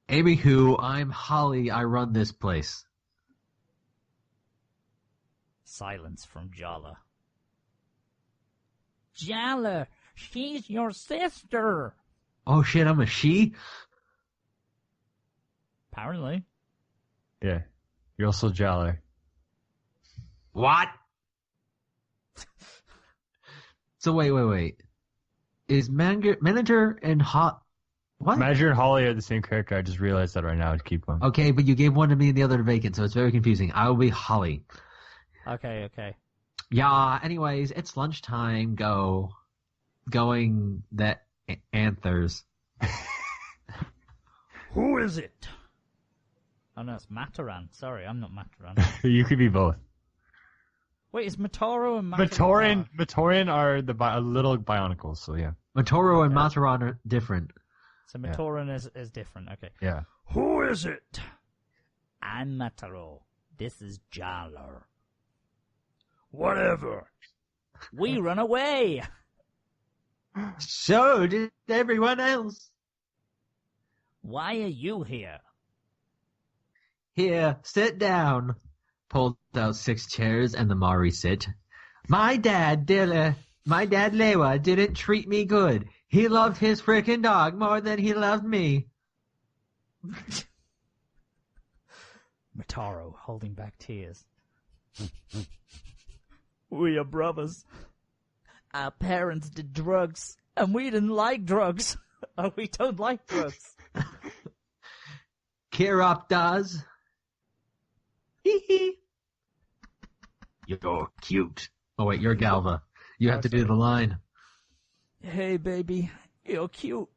Anywho, I'm Holly. I run this place. Silence from Jala. Jala, she's your sister. Oh shit, I'm a she? Apparently. Yeah. You're also Jolly. What? So wait. Is manager and what? Manager and Holly are the same character. I just realized that right now. To keep them. Okay, but you gave one to me and the other to Vacant, so it's very confusing. I will be Holly. Okay. Yeah, anyways, it's lunchtime. Going that anthers. Who is it? Oh no, it's Mataran. Sorry, I'm not Mataran. You could be both. Wait, is Mataro and Mataran? Matoran are the little Bionicles, so yeah. Matoro and Mataran are different. So Matoran is different, okay. Yeah. Who is it? I'm Mataro. This is Jalar. Whatever. We run away. So did everyone else. Why are you here? Here, sit down. Pulled out 6 chairs and the Mari sit. My dad Lewa didn't treat me good. He loved his frickin' dog more than he loved me. Mataro holding back tears. We are brothers. Our parents did drugs, and we didn't like drugs. Oh, we don't like drugs. Kirop does. Hee hee. You're cute. Oh wait, you're Galva. You have to do the line. Hey, baby, you're cute.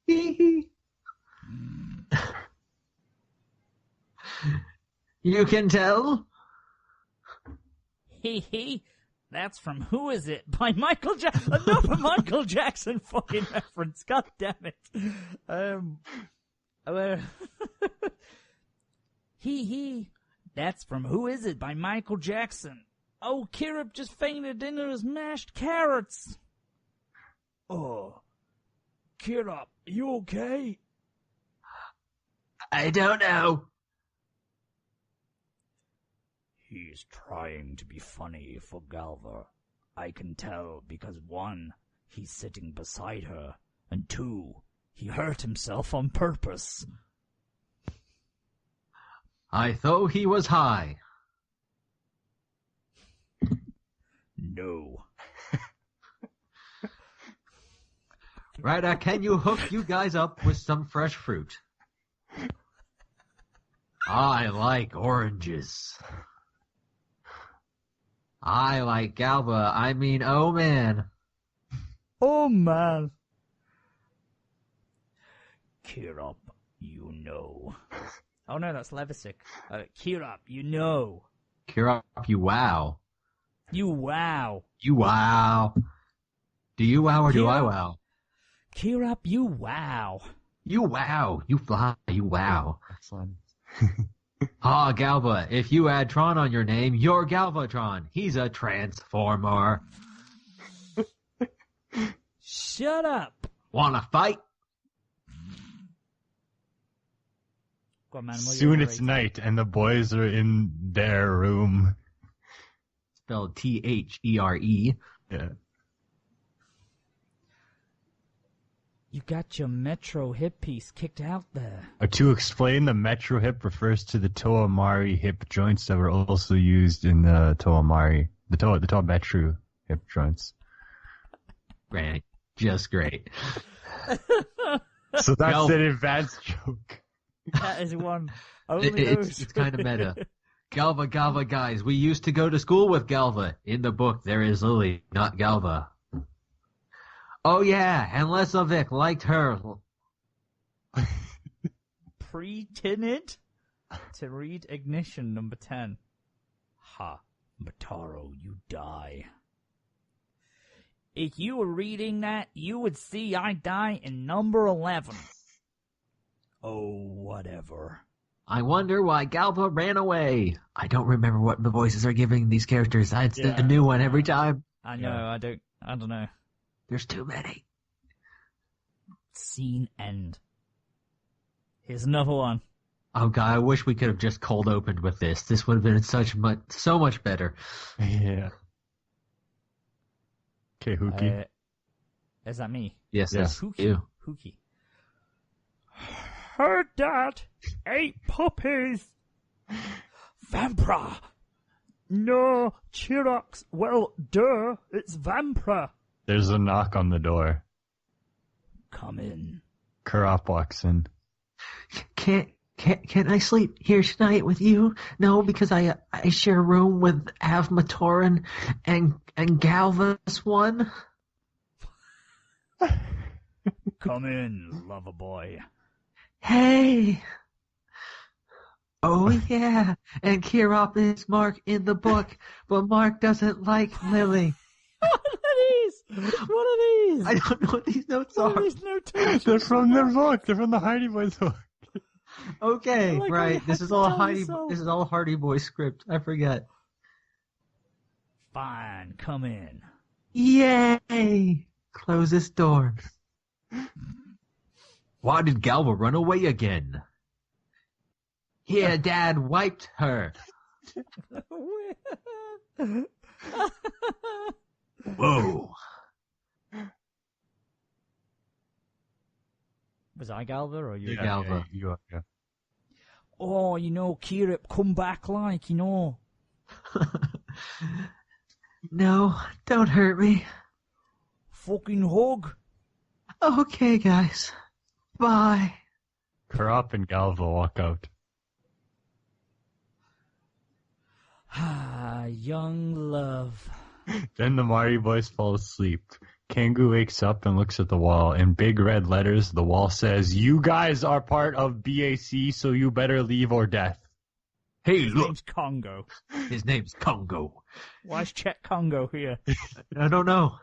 Hee hee. You can tell. Hee hee. That's from Who Is It by Michael Jackson. Another Michael Jackson fucking reference. God damn it. Hee hee. That's from Who Is It by Michael Jackson. Oh, Kirip just fainted into his mashed carrots. Oh. Kirip, you okay? I don't know. He's trying to be funny for Galva. I can tell because 1, he's sitting beside her, and 2, he hurt himself on purpose. I thought he was high. No. Right, can you hook you guys up with some fresh fruit? I like oranges. I like Galva. I mean, oh man. Oh man. Kirop, you know. Oh no, that's Levisic. Kirop, you know. Kirop, you wow. You wow. You wow. Do you wow or do I wow? Kirop, you wow. You wow. You fly. You wow. Excellent. Ah, Galva, if you add Tron on your name, you're Galvatron. He's a transformer. Shut up. Wanna fight? Go on, man. Soon it's night and the boys are in their room. Spelled There. Yeah. You got your Metro hip piece kicked out there. To explain, the Metro hip refers to the Toamari hip joints that were also used in the Toamari, the Toa Metro hip joints. Great. Just great. So that's an advanced joke. That is one. Only It's kind of meta. Galva, guys. We used to go to school with Galva. In the book, there is Lily, not Galva. Oh yeah, and Lesovic liked her. Pre-tinted to read Ignition number 10. Ha, Mataro, you die. If you were reading that, you would see I die in number 11. Oh, whatever. I wonder why Galva ran away. I don't remember what the voices are giving these characters. It's a new one every time. I know, I don't know. There's too many. Scene end. Here's another one. Oh god, I wish we could have just cold opened with this. This would have been so much better. Yeah. Okay, Hookie. Is that me? Yes, that's Hookie. you. Hookie. Her dad ate puppies. Vampra. No, Chirox. Well, duh, it's Vampra. There's a knock on the door. Come in. Kurop walks in. Can I sleep here tonight with you? No, because I share a room with Avmatoran and Galvas one. Come in, lover boy. Hey. Oh yeah, and Kirop is Mark in the book, but Mark doesn't like Lily. What are these? I don't know what these notes are. What are these notations? They're from their book. They're from the Hardy Boys book. Okay, Like, right. This is all a Hardy Boy script. I forget. Fine, come in. Yay! Close this door. Why did Galva run away again? Here, Dad wiped her. Whoa. Was I Galva or you? Yeah. Galva. You are, yeah. Oh, Kirip, come back No, don't hurt me. Fucking hug. Okay, guys. Bye. Kurop and Galva walk out. Ah, young love. Then the Mari boys fall asleep. Kangu wakes up and looks at the wall. In big red letters, the wall says, "You guys are part of BAC, so you better leave or death." Hey, His look. name's Congo. His name's Congo. Why is Chet Congo here? I don't know.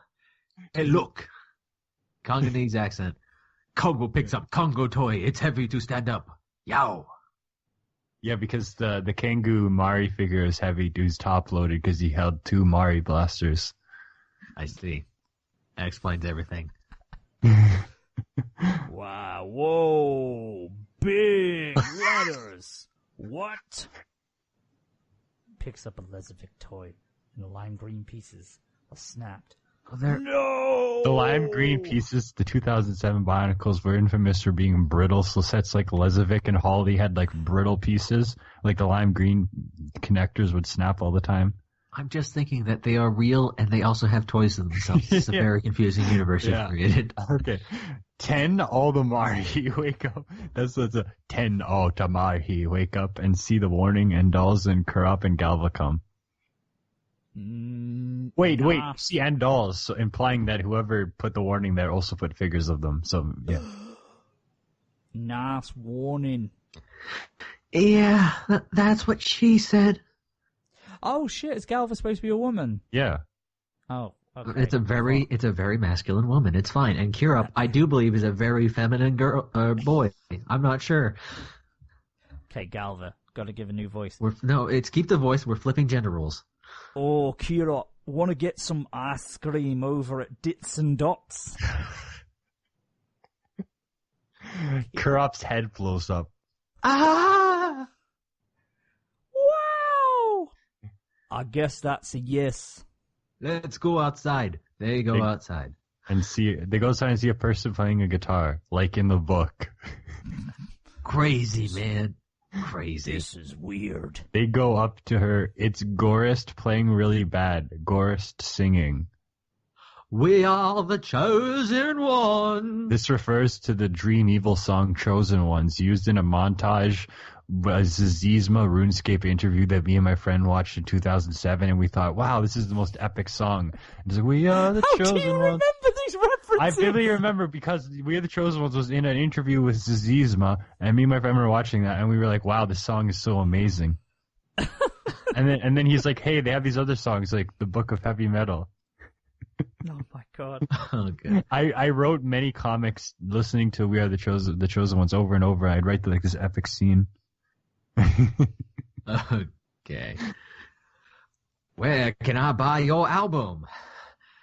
Hey, look. Congolese accent. Congo picks up Congo toy. It's heavy to stand up. Yow. Yeah, because the Kangu Mari figure is heavy. Dude's top loaded because he held 2 Mari blasters. I see. That explains everything. Wow, whoa, big letters. What? Picks up a Lezovic toy, and the lime green pieces are snapped. Oh, they're... No! The lime green pieces, the 2007 Bionicles, were infamous for being brittle, so sets like Lezovic and Holly had like brittle pieces. Like the lime green connectors would snap all the time. I'm just thinking that they are real and they also have toys in themselves. It's a very confusing universe you've created. Okay. 10 all the Mari wake up. That's what's a 10 all the Mari wake up and see the warning, and dolls and Kurop and Galva come. Wait, see, and dolls, so implying that whoever put the warning there also put figures of them. So yeah. Nice warning. Yeah, that's what she said. Oh shit! Is Galva supposed to be a woman? Yeah. Oh, okay. It's a very masculine woman. It's fine. And Kira, I do believe, is a very feminine girl, boy. I'm not sure. Okay, Galva, got to give a new voice. It's keep the voice. We're flipping gender roles. Oh, Kira, want to get some ice cream over at Dits and Dots? Kurop's head blows up. Ah! Wow! I guess that's a yes. Let's go outside. They go outside. And they go outside and see a person playing a guitar, like in the book. Crazy, man. Crazy. This is weird. They go up to her. It's Gorist playing really bad. Gorist singing. We are the chosen ones. This refers to the Dream Evil song Chosen Ones, used in a montage, a Zizma RuneScape interview that me and my friend watched in 2007, and we thought, wow, this is the most epic song. And it's like, we are the chosen ones. How do you remember these references? I vividly remember because We Are the Chosen Ones was in an interview with Zizma, and me and my friend were watching that, and we were like, wow, this song is so amazing. and then he's like, hey, they have these other songs, like the Book of Heavy Metal. Oh my god. Okay. I wrote many comics listening to We Are the Chosen Ones over and over. I'd write like this epic scene. Okay. Where can I buy your album?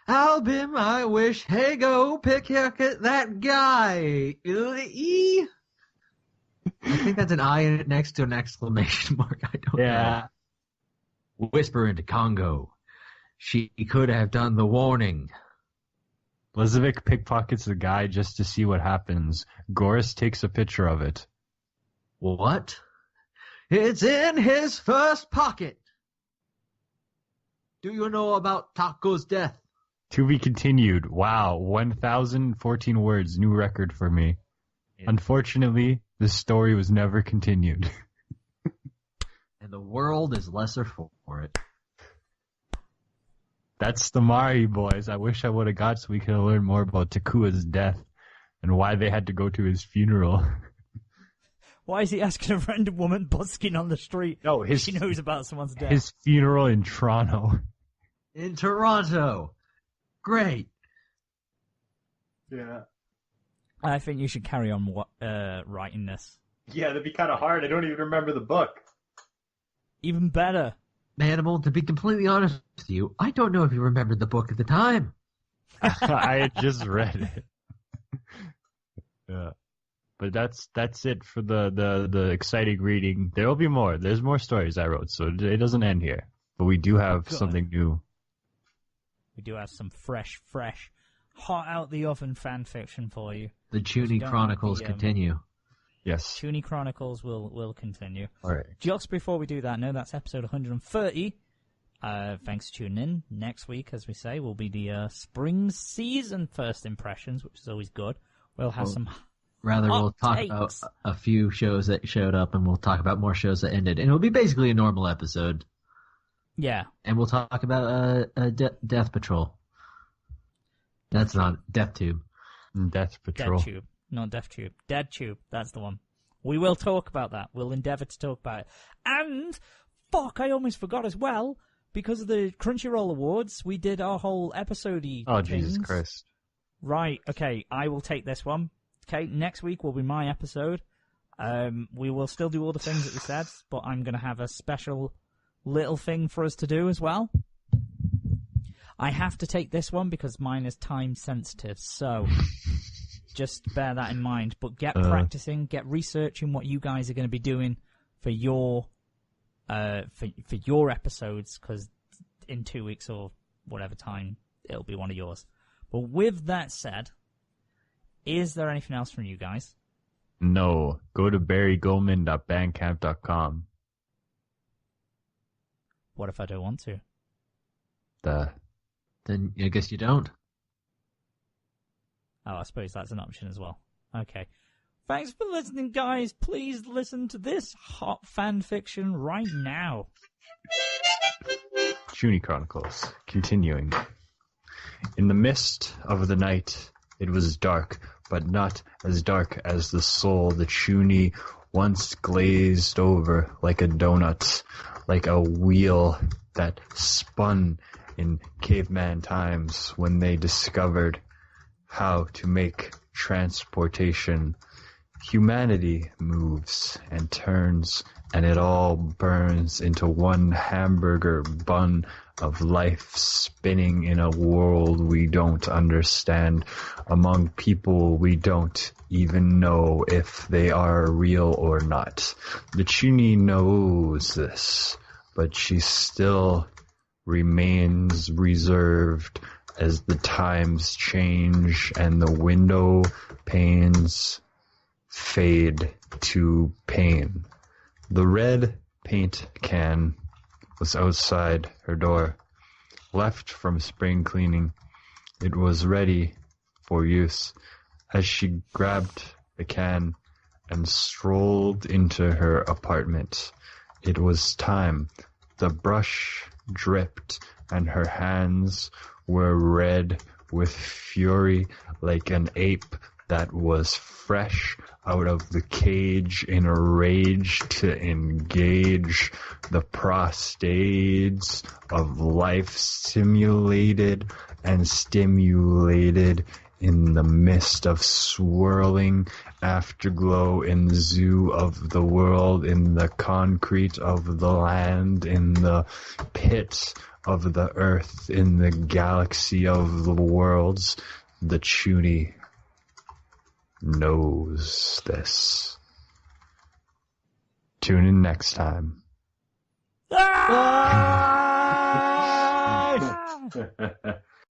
Album, I wish. Hey, go pick that guy. I think that's an I next to an exclamation mark. I don't know. Whisper into Congo. She could have done the warning. Elizabeth pickpockets the guy just to see what happens. Goris takes a picture of it. What? It's in his first pocket. Do you know about Taco's death? To be continued. Wow, 1,014 words, new record for me. Yeah. Unfortunately, this story was never continued. And the world is lesser for it. That's the Mari boys. I wish I would have got so we could have learned more about Takua's death and why they had to go to his funeral. Why is he asking a random woman busking on the street? No, she knows about someone's death. His funeral in Toronto. In Toronto. Great. Yeah. I think you should carry on writing this. Yeah, that'd be kind of hard. I don't even remember the book. Even better. Manimal, to be completely honest with you, I don't know if you remembered the book at the time. I had just read it. Yeah. But that's it for the exciting reading. There will be more. There's more stories I wrote, so it doesn't end here. But we do have something new. We do have some fresh, hot out the oven fan fiction for you. The Chuny Chronicles continue. Yes. Chuny Chronicles will continue. All right. Just before we do that, no, that's episode 130. Thanks for tuning in. Next week, as we say, will be the spring season first impressions, which is always good. We'll have some we'll talk about a few shows that showed up, and we'll talk about more shows that ended. And it'll be basically a normal episode. Yeah. And we'll talk about Death Patrol. That's not Death Tube. Death Patrol. Death Tube. Not Death Tube. Dead Tube. That's the one. We will talk about that. We'll endeavour to talk about it. And, fuck, I almost forgot as well, because of the Crunchyroll Awards, we did our whole episode-y Oh, things. Jesus Christ. Right, okay, I will take this one. Okay, next week will be my episode. We will still do all the things that we said, but I'm going to have a special little thing for us to do as well. I have to take this one because mine is time sensitive, so just bear that in mind. But get practicing, get researching what you guys are going to be doing for your for your episodes, because in 2 weeks or whatever time it'll be one of yours. But with that said, is there anything else from you guys? No. Go to barrygoldman.bandcamp.com. What if I don't want to? Then I guess you don't. Oh, I suppose that's an option as well. Okay. Thanks for listening, guys. Please listen to this hot fan fiction right now. Chuny Chronicles. Continuing. In the mist of the night, it was dark, but not as dark as the soul the Chuny once glazed over like a donut, like a wheel that spun in caveman times when they discovered how to make transportation. Humanity moves and turns, and it all burns into one hamburger bun of life spinning in a world we don't understand, among people we don't even know if they are real or not. The Chuni knows this, but she still remains reserved as the times change and the window panes fade to pain. The red paint can was outside her door, left from spring cleaning. It was ready for use. As she grabbed the can and strolled into her apartment, it was time. The brush dripped, and her hands were red with fury like an ape that was fresh out of the cage in a rage to engage the prostates of life simulated and stimulated in the mist of swirling afterglow in the zoo of the world, in the concrete of the land, in the pit of the earth, in the galaxy of the worlds. The Chuni knows this. Tune in next time. Ah!